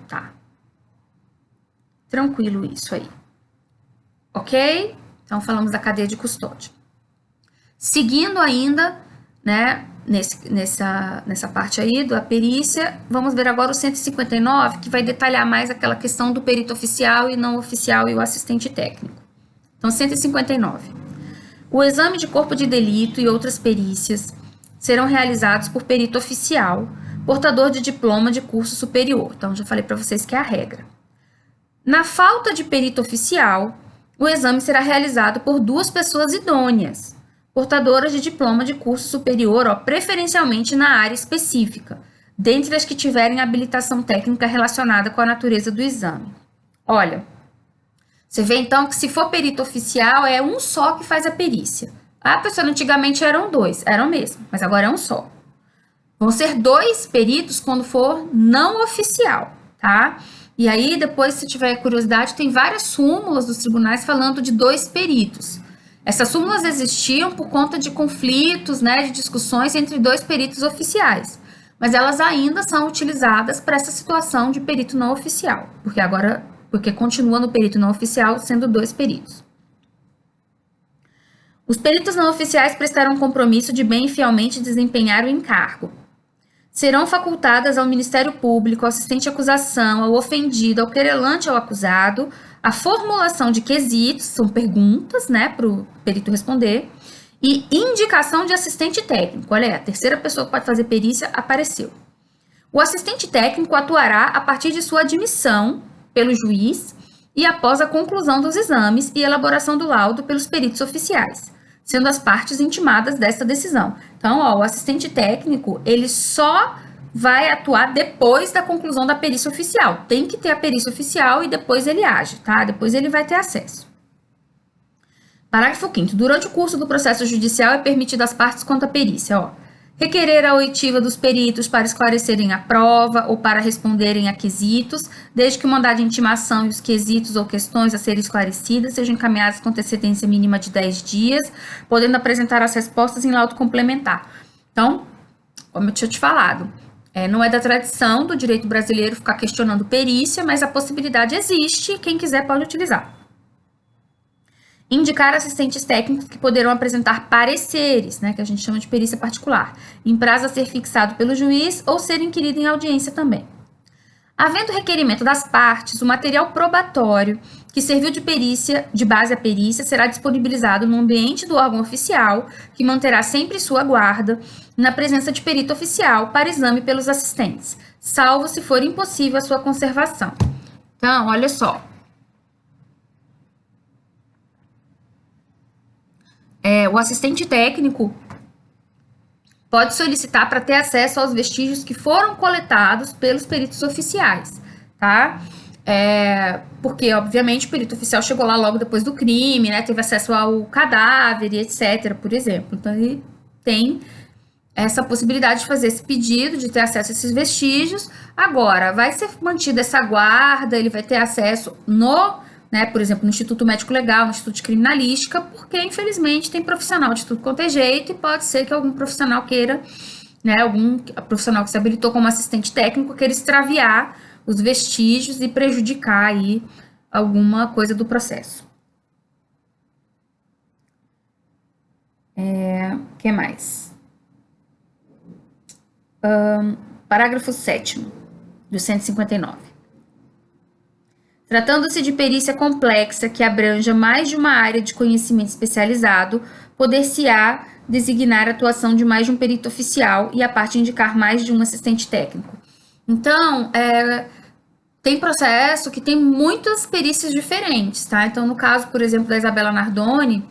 Tá. Tranquilo isso aí. Ok? Então, falamos da cadeia de custódia. Seguindo ainda, né, nessa parte aí da perícia, vamos ver agora o 159, que vai detalhar mais aquela questão do perito oficial e não oficial e o assistente técnico. Então, 159. O exame de corpo de delito e outras perícias serão realizados por perito oficial, portador de diploma de curso superior. Então, já falei para vocês que é a regra. Na falta de perito oficial, o exame será realizado por 2 pessoas idôneas, portadoras de diploma de curso superior, preferencialmente na área específica, dentre as que tiverem habilitação técnica relacionada com a natureza do exame. Olha, você vê então que se for perito oficial, é um só que faz a perícia. A pessoa antigamente eram 2, eram mesmo, mas agora é um só. Vão ser 2 peritos quando for não oficial, tá? E aí, depois, se tiver curiosidade, tem várias súmulas dos tribunais falando de 2 peritos. Essas súmulas existiam por conta de conflitos, né, de discussões entre 2 peritos oficiais. Mas elas ainda são utilizadas para essa situação de perito não oficial, porque continua no perito não oficial sendo 2 peritos. Os peritos não oficiais prestarão compromisso de bem e fielmente desempenhar o encargo. Serão facultadas ao Ministério Público, ao assistente de acusação, ao ofendido, ao querelante, ao acusado, a formulação de quesitos, são perguntas, né, para o perito responder, e indicação de assistente técnico. Olha aí, a terceira pessoa que pode fazer perícia apareceu. O assistente técnico atuará a partir de sua admissão pelo juiz e após a conclusão dos exames e elaboração do laudo pelos peritos oficiais, sendo as partes intimadas dessa decisão. Então, o assistente técnico, ele só vai atuar depois da conclusão da perícia oficial. Tem que ter a perícia oficial e depois ele age, tá? Depois ele vai ter acesso. Parágrafo 5º. Durante o curso do processo judicial é permitido às partes quanto à perícia, requerer a oitiva dos peritos para esclarecerem a prova ou para responderem a quesitos, desde que o mandado de intimação e os quesitos ou questões a serem esclarecidas sejam encaminhados com antecedência mínima de 10 dias, podendo apresentar as respostas em laudo complementar. Então, como eu tinha te falado, não é da tradição do direito brasileiro ficar questionando perícia, mas a possibilidade existe e quem quiser pode utilizar. Indicar assistentes técnicos que poderão apresentar pareceres, né, que a gente chama de perícia particular, em prazo a ser fixado pelo juiz ou ser inquirido em audiência também. Havendo requerimento das partes, o material probatório que serviu de perícia, de base à perícia, será disponibilizado no ambiente do órgão oficial, que manterá sempre sua guarda, na presença de perito oficial, para exame pelos assistentes, salvo se for impossível a sua conservação. Então, olha só. O assistente técnico pode solicitar para ter acesso aos vestígios que foram coletados pelos peritos oficiais, tá? Porque, obviamente, o perito oficial chegou lá logo depois do crime, né? Teve acesso ao cadáver e etc., por exemplo. Então, ele tem essa possibilidade de fazer esse pedido, de ter acesso a esses vestígios. Agora, vai ser mantida essa guarda, ele vai ter acesso por exemplo, no Instituto Médico Legal, no Instituto de Criminalística, porque, infelizmente, tem profissional de tudo quanto é jeito e pode ser que algum profissional queira, algum profissional que se habilitou como assistente técnico queira extraviar os vestígios e prejudicar aí alguma coisa do processo. Que mais? Parágrafo 7º do 159. Tratando-se de perícia complexa que abranja mais de uma área de conhecimento especializado, poder-se-á designar a atuação de mais de um perito oficial e a parte indicar mais de um assistente técnico. Então, tem processo que tem muitas perícias diferentes, tá? Então, no caso, por exemplo, da Isabela Nardoni,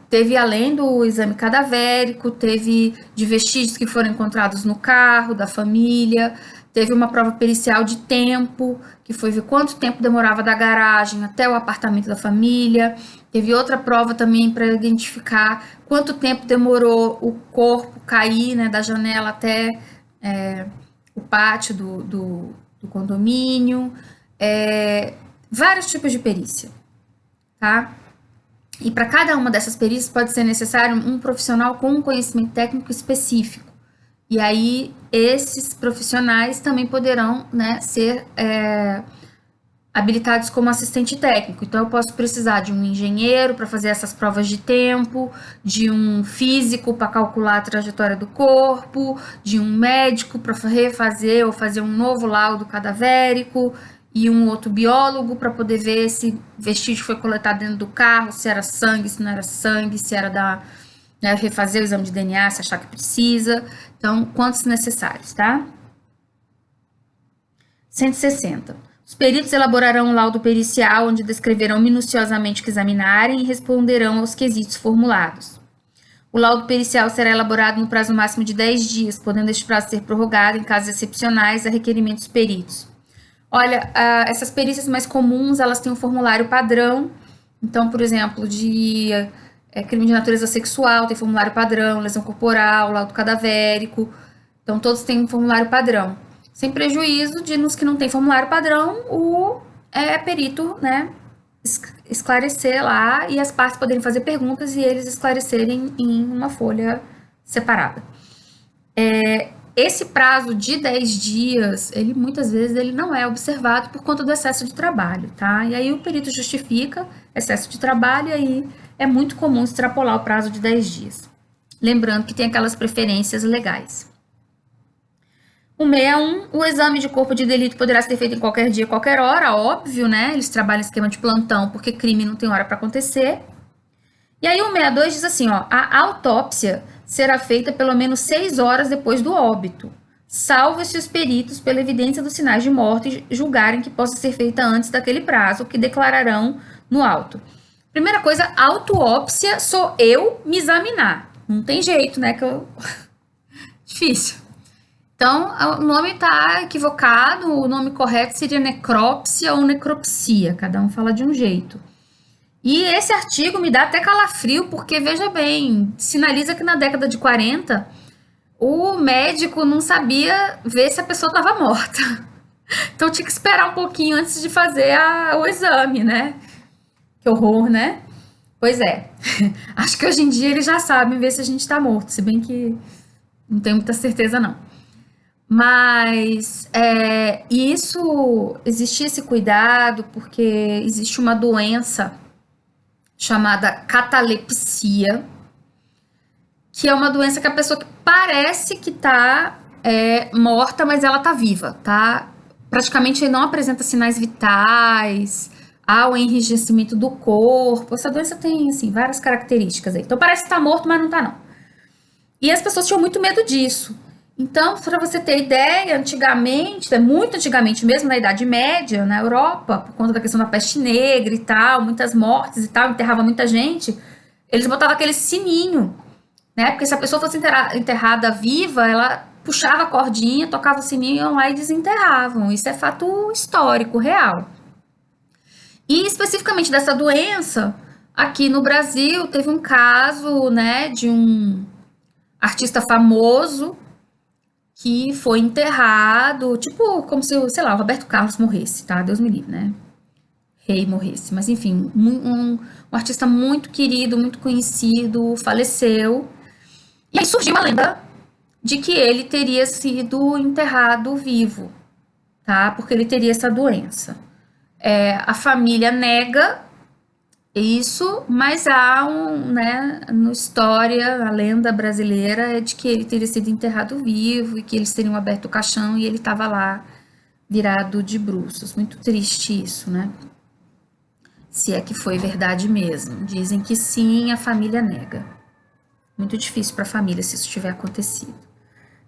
teve além do exame cadavérico, teve de vestígios que foram encontrados no carro da família, teve uma prova pericial de tempo, que foi ver quanto tempo demorava da garagem até o apartamento da família. Teve outra prova também para identificar quanto tempo demorou o corpo cair, né, da janela até o pátio do condomínio. Vários tipos de perícia, tá? E para cada uma dessas perícias pode ser necessário um profissional com um conhecimento técnico específico. E aí, esses profissionais também poderão, ser habilitados como assistente técnico. Então, eu posso precisar de um engenheiro para fazer essas provas de tempo, de um físico para calcular a trajetória do corpo, de um médico para refazer ou fazer um novo laudo cadavérico, e um outro biólogo para poder ver se vestígio foi coletado dentro do carro, se era sangue, se não era sangue, se era refazer o exame de DNA, se achar que precisa. Então, quantos necessários, tá? 160. Os peritos elaborarão um laudo pericial, onde descreverão minuciosamente o que examinarem e responderão aos quesitos formulados. O laudo pericial será elaborado no prazo máximo de 10 dias, podendo este prazo ser prorrogado em casos excepcionais a requerimento dos peritos. Olha, essas perícias mais comuns, elas têm um formulário padrão. Então, por exemplo, de crime de natureza sexual, tem formulário padrão, lesão corporal, laudo cadavérico. Então, todos têm um formulário padrão. Sem prejuízo de, nos que não tem formulário padrão, o perito, esclarecer lá e as partes poderem fazer perguntas e eles esclarecerem em uma folha separada. Esse prazo de 10 dias, muitas vezes ele não é observado por conta do excesso de trabalho, tá? E aí o perito justifica excesso de trabalho e aí é muito comum extrapolar o prazo de 10 dias. Lembrando que tem aquelas preferências legais. 161, o exame de corpo de delito poderá ser feito em qualquer dia, qualquer hora, óbvio, né? Eles trabalham em esquema de plantão porque crime não tem hora para acontecer. E aí o 162 diz assim, a autópsia será feita pelo menos 6 horas depois do óbito, salvo se os peritos, pela evidência dos sinais de morte, julgarem que possa ser feita antes daquele prazo, que declararão no auto. Primeira coisa, autópsia sou eu me examinar. Não tem jeito, né? Difícil. Então, o nome está equivocado, o nome correto seria necrópsia ou necropsia, cada um fala de um jeito. E esse artigo me dá até calafrio, porque, veja bem, sinaliza que na década de 40, o médico não sabia ver se a pessoa estava morta. Então, tinha que esperar um pouquinho antes de fazer o exame, né? Que horror, né? Pois é. Acho que hoje em dia eles já sabem ver se a gente está morto, se bem que não tenho muita certeza, não. Mas existia esse cuidado porque existe uma doença chamada catalepsia, que é uma doença que a pessoa que parece que tá morta, mas ela tá viva, tá? Praticamente não apresenta sinais vitais, há o enrijecimento do corpo. Essa doença tem, assim, várias características aí. Então parece que tá morto, mas não tá, não. E as pessoas tinham muito medo disso. Então, para você ter ideia, antigamente, muito antigamente mesmo, na Idade Média, na Europa, por conta da questão da peste negra e tal, muitas mortes e tal, enterrava muita gente, eles botavam aquele sininho, né? Porque se a pessoa fosse enterrada viva, ela puxava a cordinha, tocava o sininho, iam lá e desenterravam. Isso é fato histórico, real. E especificamente dessa doença, aqui no Brasil, teve um caso, né, de um artista famoso que foi enterrado, tipo, como se, sei lá, o Roberto Carlos morresse, tá? Deus me livre, né? Rei morresse. Mas, enfim, um artista muito querido, muito conhecido, faleceu. E aí surgiu a lenda de que ele teria sido enterrado vivo, tá? Porque ele teria essa doença. A família nega isso, mas há né, no história, a lenda brasileira é de que ele teria sido enterrado vivo e que eles teriam aberto o caixão e ele estava lá virado de bruços. Muito triste isso, né? Se é que foi verdade mesmo. Dizem que sim, a família nega. Muito difícil para a família se isso tiver acontecido.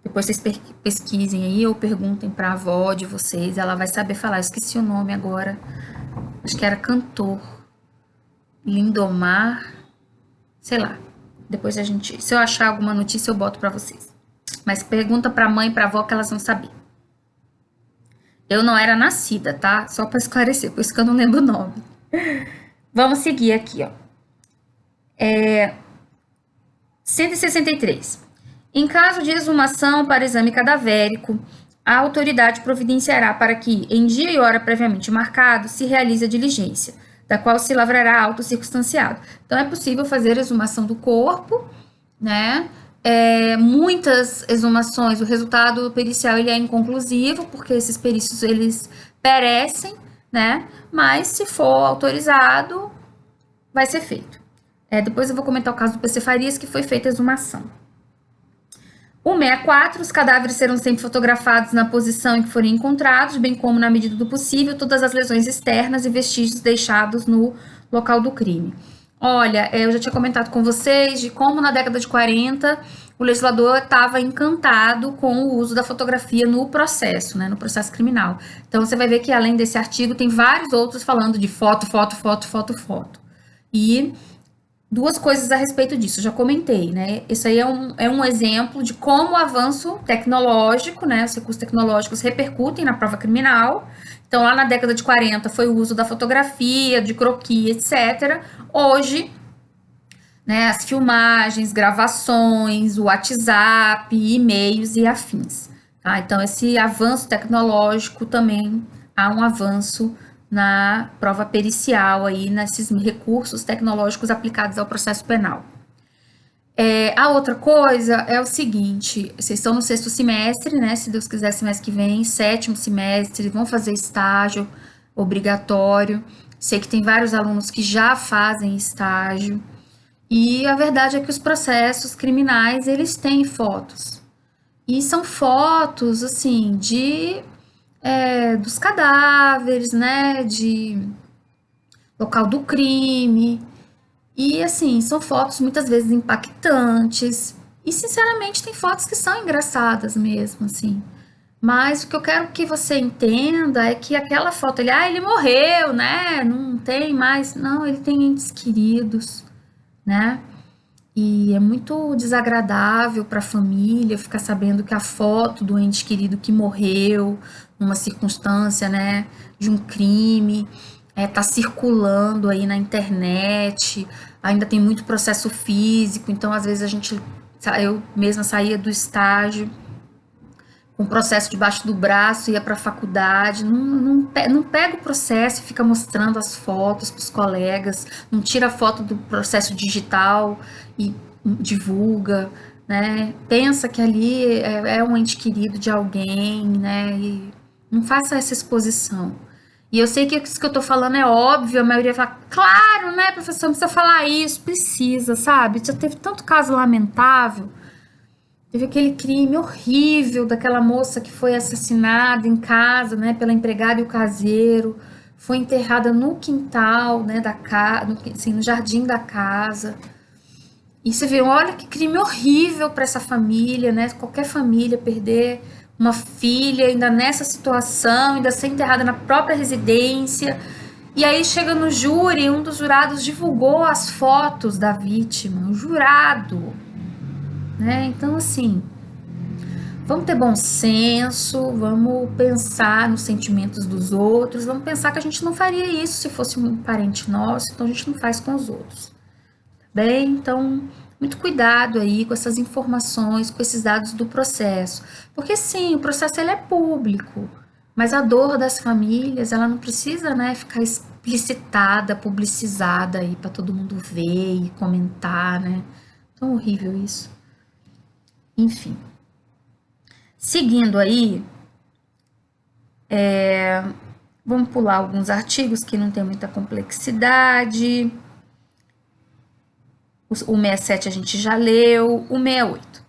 Depois vocês pesquisem aí ou perguntem para a avó de vocês, ela vai saber falar. Eu esqueci o nome agora. Acho que era cantor. Lindomar, sei lá. Depois a gente, se eu achar alguma notícia, eu boto para vocês. Mas pergunta para mãe e para avó que elas vão saber. Eu não era nascida, tá? Só para esclarecer, por isso que eu não lembro o nome. Vamos seguir aqui, ó. 163. Em caso de exumação para exame cadavérico, a autoridade providenciará para que, em dia e hora previamente marcado, se realize a diligência, da qual se lavrará auto circunstanciado. Então, é possível fazer exumação do corpo, né? Muitas exumações, o resultado pericial ele é inconclusivo, porque esses perícios eles perecem, né? Mas, se for autorizado, vai ser feito. Depois eu vou comentar o caso do PC Farias, que foi feita a exumação. 164, os cadáveres serão sempre fotografados na posição em que forem encontrados, bem como, na medida do possível, todas as lesões externas e vestígios deixados no local do crime. Olha, eu já tinha comentado com vocês de como na década de 40 o legislador estava encantado com o uso da fotografia no processo, né, no processo criminal. Então, você vai ver que além desse artigo, tem vários outros falando de foto. E duas coisas a respeito disso, já comentei, né? Isso aí é um exemplo de como o avanço tecnológico, né? Os recursos tecnológicos repercutem na prova criminal. Então, lá na década de 40 foi o uso da fotografia, de croquis, etc. Hoje, né, as filmagens, gravações, o WhatsApp, e-mails e afins. Tá? Então, esse avanço tecnológico também há um avanço na prova pericial, aí, nesses recursos tecnológicos aplicados ao processo penal. A outra coisa é o seguinte, vocês estão no 6º semestre, né? Se Deus quiser, semestre que vem, 7º semestre, vão fazer estágio obrigatório. Sei que tem vários alunos que já fazem estágio. E a verdade é que os processos criminais, eles têm fotos. E são fotos, assim, dos cadáveres, né, de local do crime, e assim, são fotos muitas vezes impactantes, e sinceramente tem fotos que são engraçadas mesmo, assim, mas o que eu quero que você entenda é que aquela foto, ele morreu, né, não tem mais, não, ele tem entes queridos, né, e é muito desagradável para a família ficar sabendo que a foto do ente querido que morreu numa circunstância, né, de um crime, tá circulando aí na internet, ainda tem muito processo físico, então às vezes eu mesma saía do estágio com o processo debaixo do braço, ia para a faculdade, não pega o processo e fica mostrando as fotos para os colegas, não tira a foto do processo digital e divulga, né? Pensa que ali é um ente querido de alguém, né? E não faça essa exposição. E eu sei que isso que eu tô falando é óbvio, a maioria fala, claro, né, professor, não precisa falar isso, precisa, sabe? Já teve tanto caso lamentável, teve aquele crime horrível daquela moça que foi assassinada em casa, né, pela empregada e o caseiro, foi enterrada no quintal, né, da casa, assim, no jardim da casa. E você vê, olha que crime horrível para essa família, né? Qualquer família perder uma filha ainda nessa situação, ainda ser enterrada na própria residência. E aí chega no júri, um dos jurados divulgou as fotos da vítima, o jurado, né? Então assim, vamos ter bom senso, vamos pensar nos sentimentos dos outros, vamos pensar que a gente não faria isso se fosse um parente nosso, então a gente não faz com os outros. Bem, então, muito cuidado aí com essas informações, com esses dados do processo. Porque sim, o processo ele é público, mas a dor das famílias, ela não precisa, né, ficar explicitada, publicizada aí para todo mundo ver e comentar, né? Tão horrível isso. Enfim. Seguindo aí, vamos pular alguns artigos que não tem muita complexidade. O 67 a gente já leu, o 68.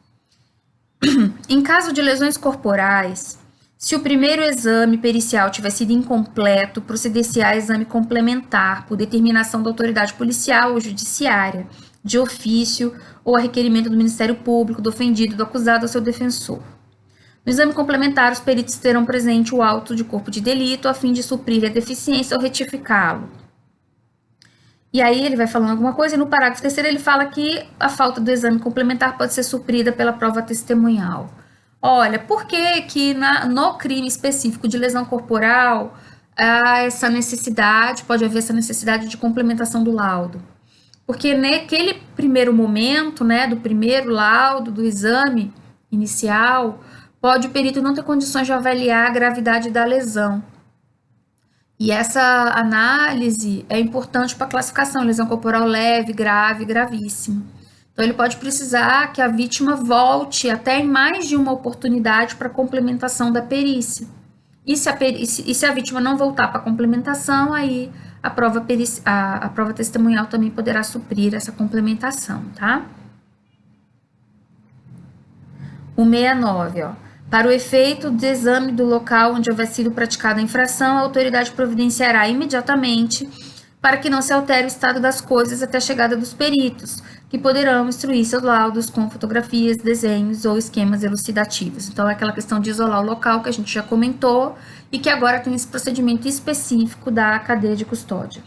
Em caso de lesões corporais, se o primeiro exame pericial tiver sido incompleto, proceder-se a exame complementar por determinação da autoridade policial ou judiciária, de ofício ou a requerimento do Ministério Público, do ofendido, do acusado ou seu defensor. No exame complementar, os peritos terão presente o auto de corpo de delito a fim de suprir a deficiência ou retificá-lo. E aí ele vai falando alguma coisa, e no parágrafo terceiro ele fala que a falta do exame complementar pode ser suprida pela prova testemunhal. Olha, por que no crime específico de lesão corporal há essa necessidade, pode haver essa necessidade de complementação do laudo? Porque naquele primeiro momento, né, do primeiro laudo, do exame inicial, pode o perito não ter condições de avaliar a gravidade da lesão. E essa análise é importante para a classificação, lesão corporal leve, grave, gravíssima. Então, ele pode precisar que a vítima volte até em mais de uma oportunidade para complementação da perícia. E se a vítima não voltar para a complementação, aí a prova testemunhal também poderá suprir essa complementação, tá? O 69, ó. Para o efeito do exame do local onde houver sido praticada a infração, a autoridade providenciará imediatamente para que não se altere o estado das coisas até a chegada dos peritos, que poderão instruir seus laudos com fotografias, desenhos ou esquemas elucidativos. Então, é aquela questão de isolar o local que a gente já comentou e que agora tem esse procedimento específico da cadeia de custódia.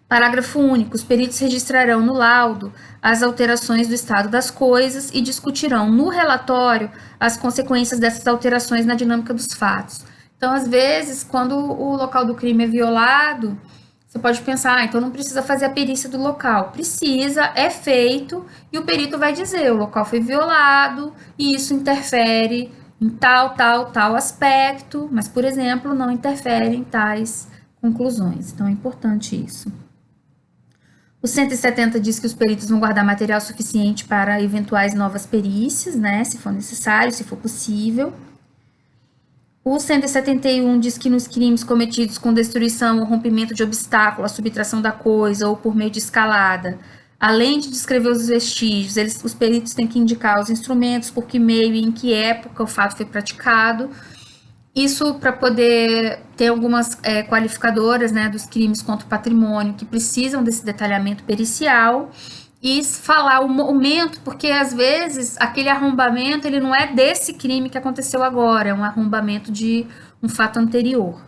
Parágrafo único. Os peritos registrarão no laudo as alterações do estado das coisas e discutirão no relatório as consequências dessas alterações na dinâmica dos fatos. Então, às vezes, quando o local do crime é violado, você pode pensar, então não precisa fazer a perícia do local. Precisa, é feito, e o perito vai dizer, o local foi violado, e isso interfere em tal aspecto, mas, por exemplo, não interfere em tais conclusões. Então, é importante isso. O 170 diz que os peritos vão guardar material suficiente para eventuais novas perícias, né, se for necessário, se for possível. O 171 diz que nos crimes cometidos com destruição ou rompimento de obstáculo, a subtração da coisa ou por meio de escalada, além de descrever os vestígios, os peritos têm que indicar os instrumentos, por que meio e em que época o fato foi praticado. Isso para poder ter algumas qualificadoras, né, dos crimes contra o patrimônio que precisam desse detalhamento pericial e falar o momento, porque às vezes aquele arrombamento ele não é desse crime que aconteceu agora, é um arrombamento de um fato anterior.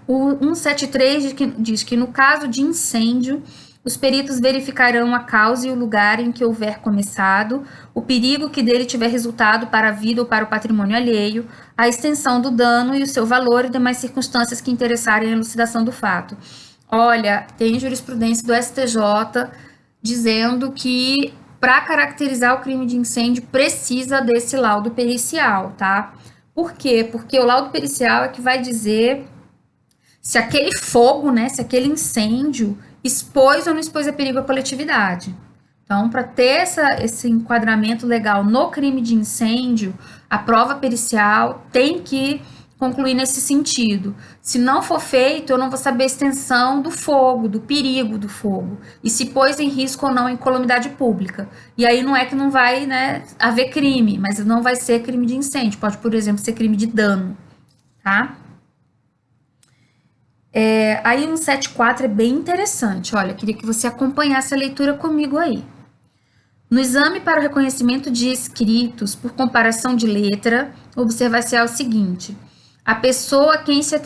O 173 diz que no caso de incêndio, os peritos verificarão a causa e o lugar em que houver começado, o perigo que dele tiver resultado para a vida ou para o patrimônio alheio, a extensão do dano e o seu valor e demais circunstâncias que interessarem a elucidação do fato. Olha, tem jurisprudência do STJ dizendo que para caracterizar o crime de incêndio precisa desse laudo pericial, tá? Por quê? Porque o laudo pericial é que vai dizer se aquele fogo, né, se aquele incêndio expôs ou não expôs a perigo à coletividade. Então, para ter esse enquadramento legal no crime de incêndio, a prova pericial tem que concluir nesse sentido. Se não for feito, eu não vou saber a extensão do fogo, do perigo do fogo, e se pôs em risco ou não a incolumidade pública. E aí não é que não vai, né, haver crime, mas não vai ser crime de incêndio, pode, por exemplo, ser crime de dano, tá? Aí o 174 é bem interessante, olha, queria que você acompanhasse a leitura comigo aí. No exame para o reconhecimento de escritos por comparação de letra, observar-se o seguinte: a pessoa a quem se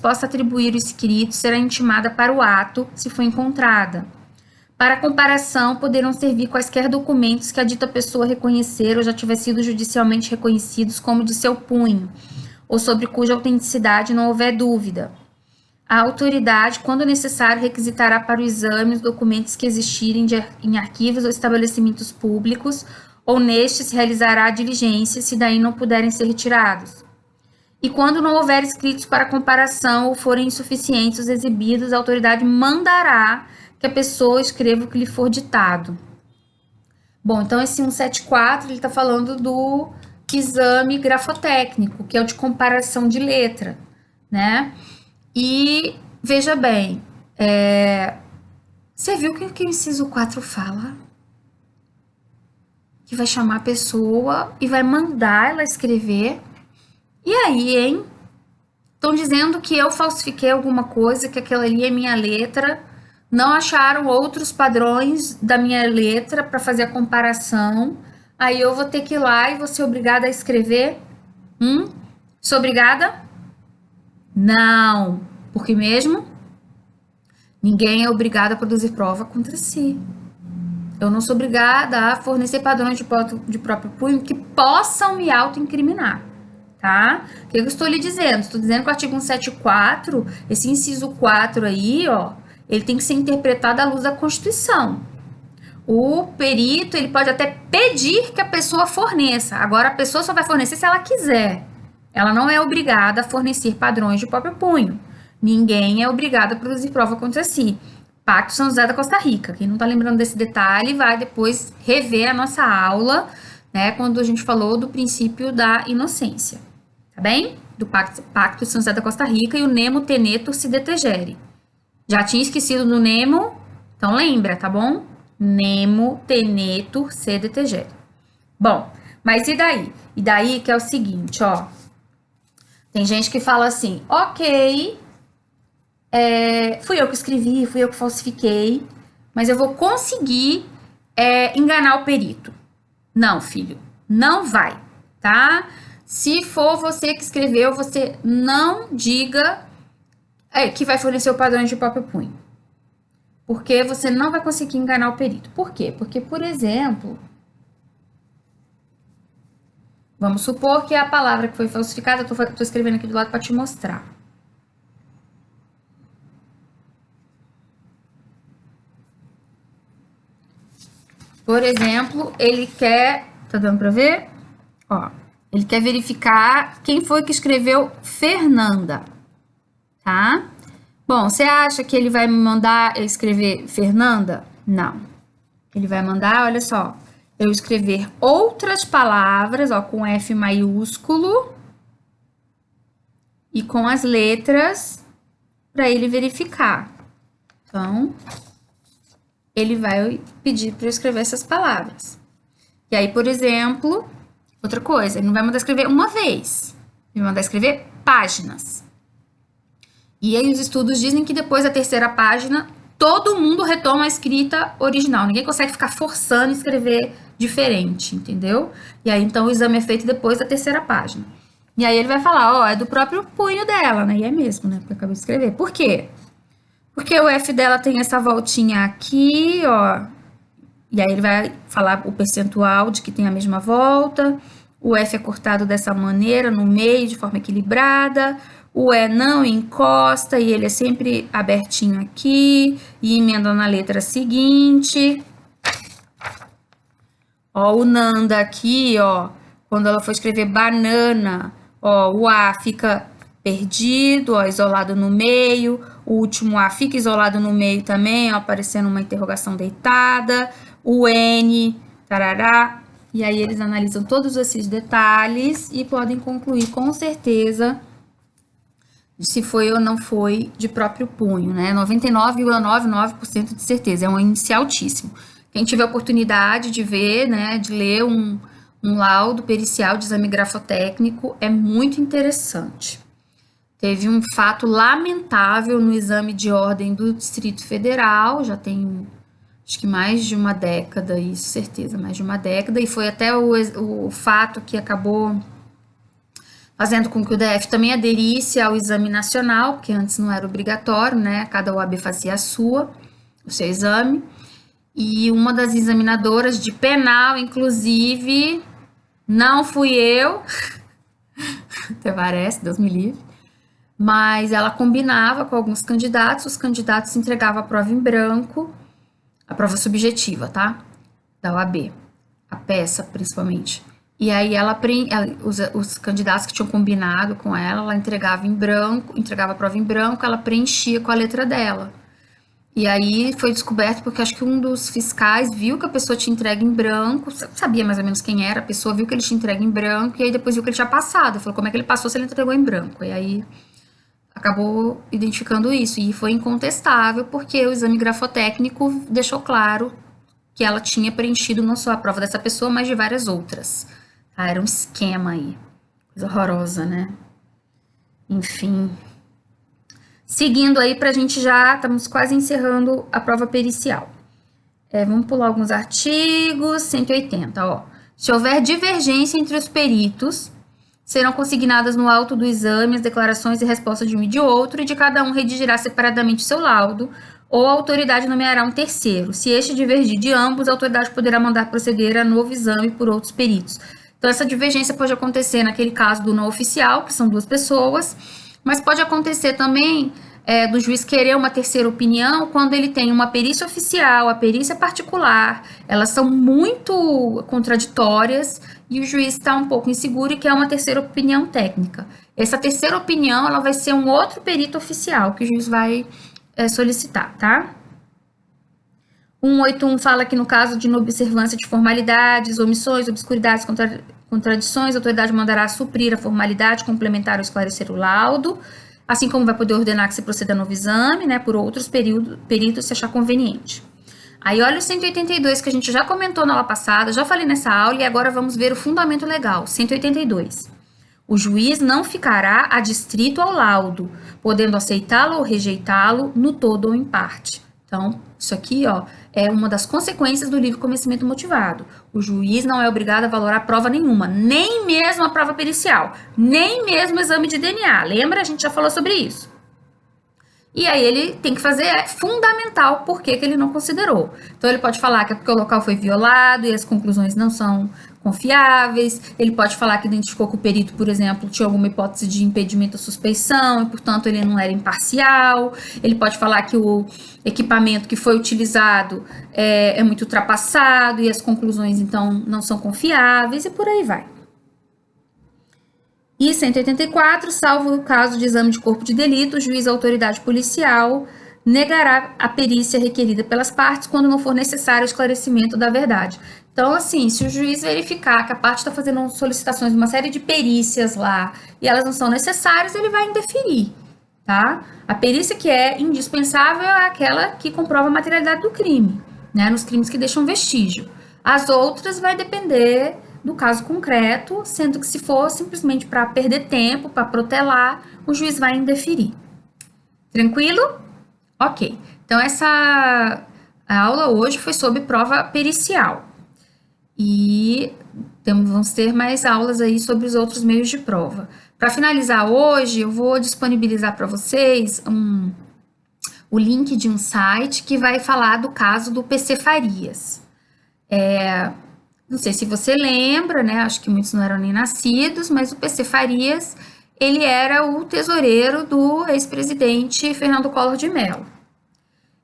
possa atribuir o escrito será intimada para o ato, se for encontrada. Para comparação, poderão servir quaisquer documentos que a dita pessoa reconhecer ou já tiver sido judicialmente reconhecidos como de seu punho, ou sobre cuja autenticidade não houver dúvida. A autoridade, quando necessário, requisitará para o exame os documentos que existirem em arquivos ou estabelecimentos públicos, ou nestes realizará a diligência, se daí não puderem ser retirados. E quando não houver escritos para comparação ou forem insuficientes os exibidos, a autoridade mandará que a pessoa escreva o que lhe for ditado. Bom, então esse 174, ele está falando do exame grafotécnico, que é o de comparação de letra, né? E, veja bem, você viu que o inciso 4 fala? Que vai chamar a pessoa e vai mandar ela escrever. E aí, hein? Estão dizendo que eu falsifiquei alguma coisa, que aquela ali é minha letra. Não acharam outros padrões da minha letra para fazer a comparação. Aí eu vou ter que ir lá e vou ser obrigada a escrever? Sou obrigada? Não, porque mesmo ninguém é obrigado a produzir prova contra si. Eu não sou obrigada a fornecer padrões de próprio punho que possam me autoincriminar, tá? O que eu estou lhe dizendo? Estou dizendo que o artigo 174, esse inciso 4 aí, ó, ele tem que ser interpretado à luz da Constituição. O perito, ele pode até pedir que a pessoa forneça. Agora, a pessoa só vai fornecer se ela quiser. Ela não é obrigada a fornecer padrões de próprio punho. Ninguém é obrigado a produzir prova contra si. Pacto São José da Costa Rica. Quem não está lembrando desse detalhe vai depois rever a nossa aula, né, quando a gente falou do princípio da inocência. Tá bem? Do Pacto São José da Costa Rica e o nemo tenetur se detegere. Já tinha esquecido do nemo? Então lembra, tá bom? Nemo tenetur se detegere. Bom, mas e daí? E daí que é o seguinte, ó. Tem gente que fala assim, ok, fui eu que escrevi, fui eu que falsifiquei, mas eu vou conseguir enganar o perito. Não, filho, não vai, tá? Se for você que escreveu, você não diga que vai fornecer o padrão de próprio punho. Porque você não vai conseguir enganar o perito. Por quê? Porque, por exemplo, vamos supor que a palavra que foi falsificada, eu tô escrevendo aqui do lado para te mostrar. Por exemplo, ele quer, tá dando para ver? Ó, ele quer verificar quem foi que escreveu Fernanda, tá? Bom, você acha que ele vai me mandar eu escrever Fernanda? Não. Ele vai mandar, olha só, eu escrever outras palavras, ó, com F maiúsculo e com as letras para ele verificar. Então, ele vai pedir para eu escrever essas palavras. E aí, por exemplo, outra coisa, ele não vai mandar escrever uma vez, ele vai mandar escrever páginas. E aí os estudos dizem que depois da terceira página, todo mundo retoma a escrita original. Ninguém consegue ficar forçando escrever diferente, entendeu? E aí, então, o exame é feito depois da terceira página. E aí ele vai falar, ó, é do próprio punho dela, né? E é mesmo, né? Porque eu acabei de escrever. Por quê? Porque o F dela tem essa voltinha aqui, ó. E aí ele vai falar o percentual de que tem a mesma volta. O F é cortado dessa maneira, no meio, de forma equilibrada. O E não encosta e ele é sempre abertinho aqui e emenda na letra seguinte. Ó, o Nanda aqui, ó, quando ela for escrever banana, ó, o A fica perdido, ó, isolado no meio. o último A fica isolado no meio também, ó, aparecendo uma interrogação deitada, o N, tarará, e aí eles analisam todos esses detalhes e podem concluir com certeza se foi ou não foi de próprio punho, né? 99,99% de certeza, é um índice altíssimo. Quem tiver oportunidade de ver, né, de ler um laudo pericial de exame grafotécnico, é muito interessante. Teve um fato lamentável no exame de ordem do Distrito Federal, já tem acho que mais de uma década, isso, certeza, mais de uma década, e foi até o fato que acabou fazendo com que o DF também aderisse ao exame nacional, porque antes não era obrigatório, né? Cada OAB fazia o seu exame. E uma das examinadoras de penal, inclusive, não fui eu, até parece, Deus me livre, mas ela combinava com alguns candidatos, os candidatos entregavam a prova em branco, a prova subjetiva, tá? Da OAB, a peça principalmente. E aí os candidatos que tinham combinado com ela entregava em branco, entregava a prova em branco, ela preenchia com a letra dela. E aí foi descoberto porque acho que um dos fiscais viu que a pessoa tinha entregue em branco, sabia mais ou menos quem era, a pessoa viu que ele tinha entregue em branco, e aí depois viu que ele tinha passado. Falou, como é que ele passou se ele entregou em branco? E aí acabou identificando isso. E foi incontestável, porque o exame grafotécnico deixou claro que ela tinha preenchido não só a prova dessa pessoa, mas de várias outras. Tá? Era um esquema aí. Coisa horrorosa, né? Enfim. Seguindo aí pra gente já, estamos quase encerrando a prova pericial. Vamos pular alguns artigos. 180, ó. Se houver divergência entre os peritos, serão consignadas no auto do exame as declarações e respostas de um e de outro, e de cada um redigirá separadamente seu laudo, ou a autoridade nomeará um terceiro. Se este divergir de ambos, a autoridade poderá mandar proceder a novo exame por outros peritos. Então, essa divergência pode acontecer naquele caso do não oficial, que são duas pessoas, mas pode acontecer também do juiz querer uma terceira opinião quando ele tem uma perícia oficial, a perícia particular, elas são muito contraditórias e o juiz está um pouco inseguro e quer uma terceira opinião técnica. Essa terceira opinião, ela vai ser um outro perito oficial que o juiz vai solicitar, tá? 181 fala que no caso de inobservância de formalidades, omissões, obscuridades, contradições, a autoridade mandará suprir a formalidade, complementar ou esclarecer o laudo, assim como vai poder ordenar que se proceda a novo exame, né, por outros peritos se achar conveniente. Aí olha o 182 que a gente já comentou na aula passada, já falei nessa aula e agora vamos ver o fundamento legal, 182. O juiz não ficará adstrito ao laudo, podendo aceitá-lo ou rejeitá-lo no todo ou em parte. Então, isso aqui, ó, é uma das consequências do livre convencimento motivado. O juiz não é obrigado a valorar prova nenhuma, nem mesmo a prova pericial, nem mesmo o exame de DNA. Lembra? A gente já falou sobre isso. E aí ele tem que fazer, é fundamental por que ele não considerou. Então ele pode falar que é porque o local foi violado e as conclusões não são confiáveis, ele pode falar que identificou que o perito, por exemplo, tinha alguma hipótese de impedimento ou suspeição e, portanto, ele não era imparcial, ele pode falar que o equipamento que foi utilizado é muito ultrapassado e as conclusões, então, não são confiáveis e por aí vai. E 184, salvo o caso de exame de corpo de delito, o juiz ou autoridade policial negará a perícia requerida pelas partes quando não for necessário o esclarecimento da verdade. Então, assim, se o juiz verificar que a parte está fazendo solicitações de uma série de perícias lá e elas não são necessárias, ele vai indeferir, tá? A perícia que é indispensável é aquela que comprova a materialidade do crime, né? Nos crimes que deixam vestígio. As outras vai depender do caso concreto, sendo que se for simplesmente para perder tempo, para protelar, o juiz vai indeferir. Tranquilo? Ok. Então, essa aula hoje foi sobre prova pericial. E vamos ter mais aulas aí sobre os outros meios de prova. Para finalizar hoje, eu vou disponibilizar para vocês o link de um site que vai falar do caso do PC Farias. Não sei se você lembra, né? Acho que muitos não eram nem nascidos, mas o PC Farias, ele era o tesoureiro do ex-presidente Fernando Collor de Mello.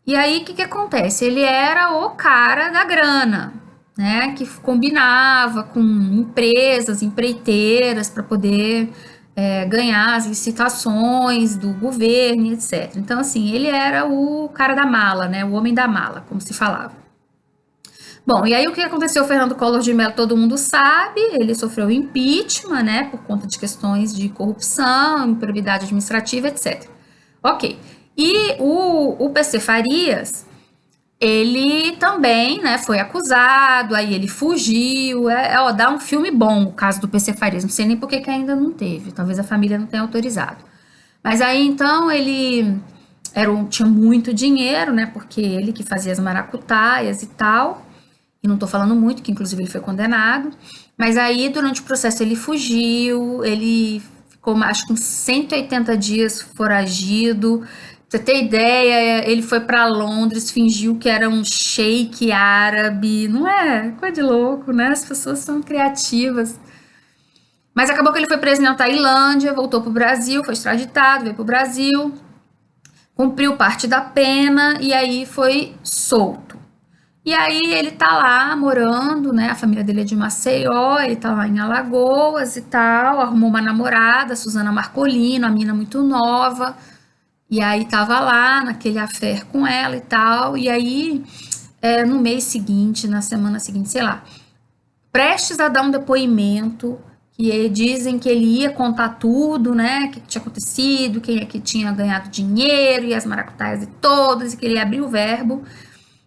E aí, o que acontece? Ele era o cara da grana, né? Que combinava com empresas, empreiteiras, para poder ganhar as licitações do governo, etc. Então, assim, ele era o cara da mala, né? O homem da mala, como se falava. Bom, e aí o que aconteceu? O Fernando Collor de Mello, todo mundo sabe, ele sofreu impeachment, né, por conta de questões de corrupção, improbidade administrativa, etc. Ok. E o PC Farias, ele também, né, foi acusado, aí ele fugiu, dá um filme bom o caso do PC Farias, não sei nem por que ainda não teve, talvez a família não tenha autorizado. Mas aí, então, ele tinha muito dinheiro, né, porque ele que fazia as maracutaias e tal, e não tô falando muito, que inclusive ele foi condenado, mas aí, durante o processo, ele fugiu, ele ficou, acho que uns 180 dias foragido. Pra você ter ideia, ele foi para Londres, fingiu que era um sheik árabe, não é? Coisa de louco, né? As pessoas são criativas. Mas acabou que ele foi preso na Tailândia, voltou pro Brasil, foi extraditado, veio pro Brasil, cumpriu parte da pena e aí foi solto. E aí ele tá lá morando, né? A família dele é de Maceió, ele tá lá em Alagoas e tal, arrumou uma namorada, Suzana Marcolino, a menina muito nova. E aí tava lá naquele affair com ela e tal. E aí, no mês seguinte, na semana seguinte, sei lá, prestes a dar um depoimento, que dizem que ele ia contar tudo, né? O que tinha acontecido, quem é que tinha ganhado dinheiro e as maracutaias e todas, e que ele ia abrir o verbo.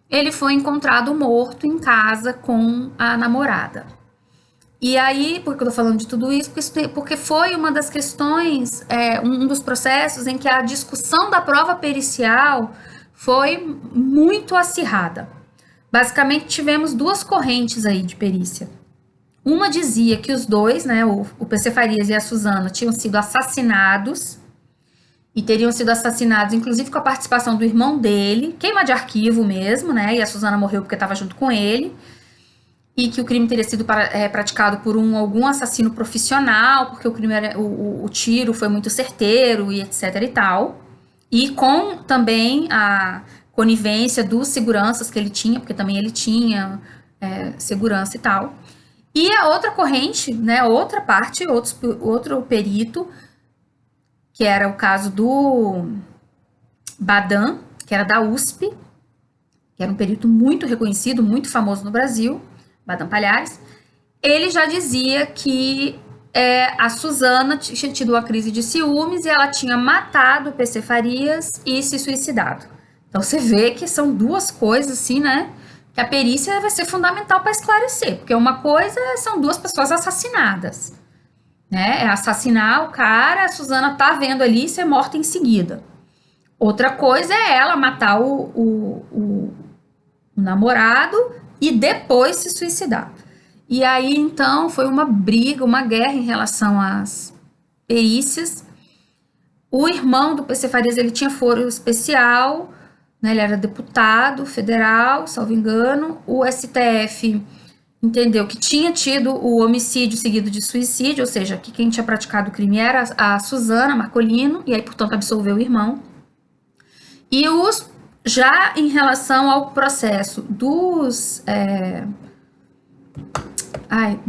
Ele foi encontrado morto em casa com a namorada. E aí, por que eu tô falando de tudo isso? Porque foi uma das questões, um dos processos em que a discussão da prova pericial foi muito acirrada. Basicamente, tivemos duas correntes aí de perícia. Uma dizia que os dois, né, o PC Farias e a Suzana, tinham sido assassinados, e teriam sido assassinados, inclusive com a participação do irmão dele, queima de arquivo mesmo, né, e a Suzana morreu porque estava junto com ele, e que o crime teria sido praticado por algum assassino profissional, porque o crime o tiro foi muito certeiro e etc e tal. E com também a conivência dos seguranças que ele tinha, porque também ele tinha segurança e tal. E a outra corrente, né, outra parte, outro perito, que era o caso do Badan, que era da USP, que era um perito muito reconhecido, muito famoso no Brasil, Badan Palhares, ele já dizia que a Suzana tinha tido uma crise de ciúmes e ela tinha matado o PC Farias e se suicidado. Então você vê que são duas coisas assim, né? Que a perícia vai ser fundamental para esclarecer, porque uma coisa são duas pessoas assassinadas, né? É assassinar o cara, a Suzana tá vendo ali ser morta em seguida. Outra coisa é ela matar o namorado e depois se suicidar. E aí, então, foi uma briga, uma guerra em relação às perícias. O irmão do PC Farias, ele tinha foro especial, né? Ele era deputado federal, salvo engano. O STF entendeu que tinha tido o homicídio seguido de suicídio, ou seja, que quem tinha praticado o crime era a Suzana Marcolino, e aí, portanto, absolveu o irmão. E já em relação ao processo dos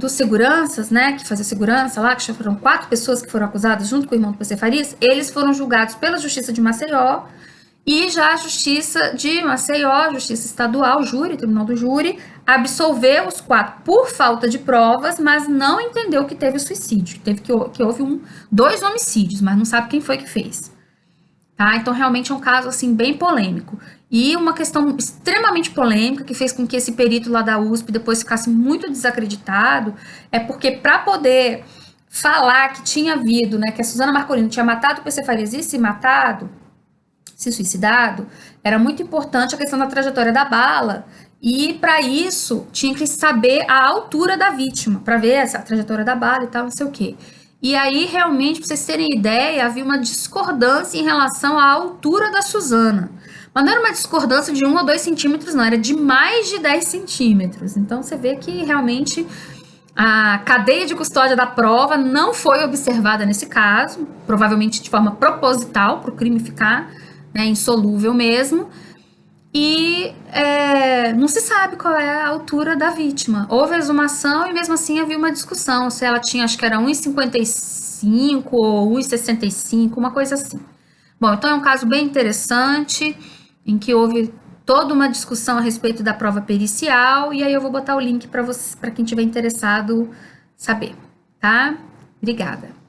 seguranças, né, que fazia segurança lá, que já foram 4 pessoas que foram acusadas junto com o irmão do PC Farias, eles foram julgados pela Justiça de Maceió, e já a Justiça de Maceió, Justiça Estadual, júri, Tribunal do Júri, absolveu os 4 por falta de provas, mas não entendeu que teve suicídio, que houve 2 homicídios, mas não sabe quem foi que fez. Tá? Então, realmente é um caso assim bem polêmico. E uma questão extremamente polêmica que fez com que esse perito lá da USP depois ficasse muito desacreditado, é porque para poder falar que tinha havido, né, que a Suzana Marcolino tinha matado o PC Farias e se suicidado, era muito importante a questão da trajetória da bala. E para isso tinha que saber a altura da vítima, para ver essa trajetória da bala e tal, não sei o quê. E aí, realmente, para vocês terem ideia, havia uma discordância em relação à altura da Suzana. Mas não era uma discordância de 1 ou 2 centímetros, não, era de mais de 10 centímetros. Então, você vê que realmente a cadeia de custódia da prova não foi observada nesse caso, provavelmente de forma proposital, para o crime ficar, né, insolúvel mesmo. e não se sabe qual é a altura da vítima. Houve exumação e mesmo assim havia uma discussão se ela tinha, acho que era 1,55 ou 1,65, uma coisa assim. Bom, então é um caso bem interessante, em que houve toda uma discussão a respeito da prova pericial, e aí eu vou botar o link para quem tiver interessado saber, tá? Obrigada.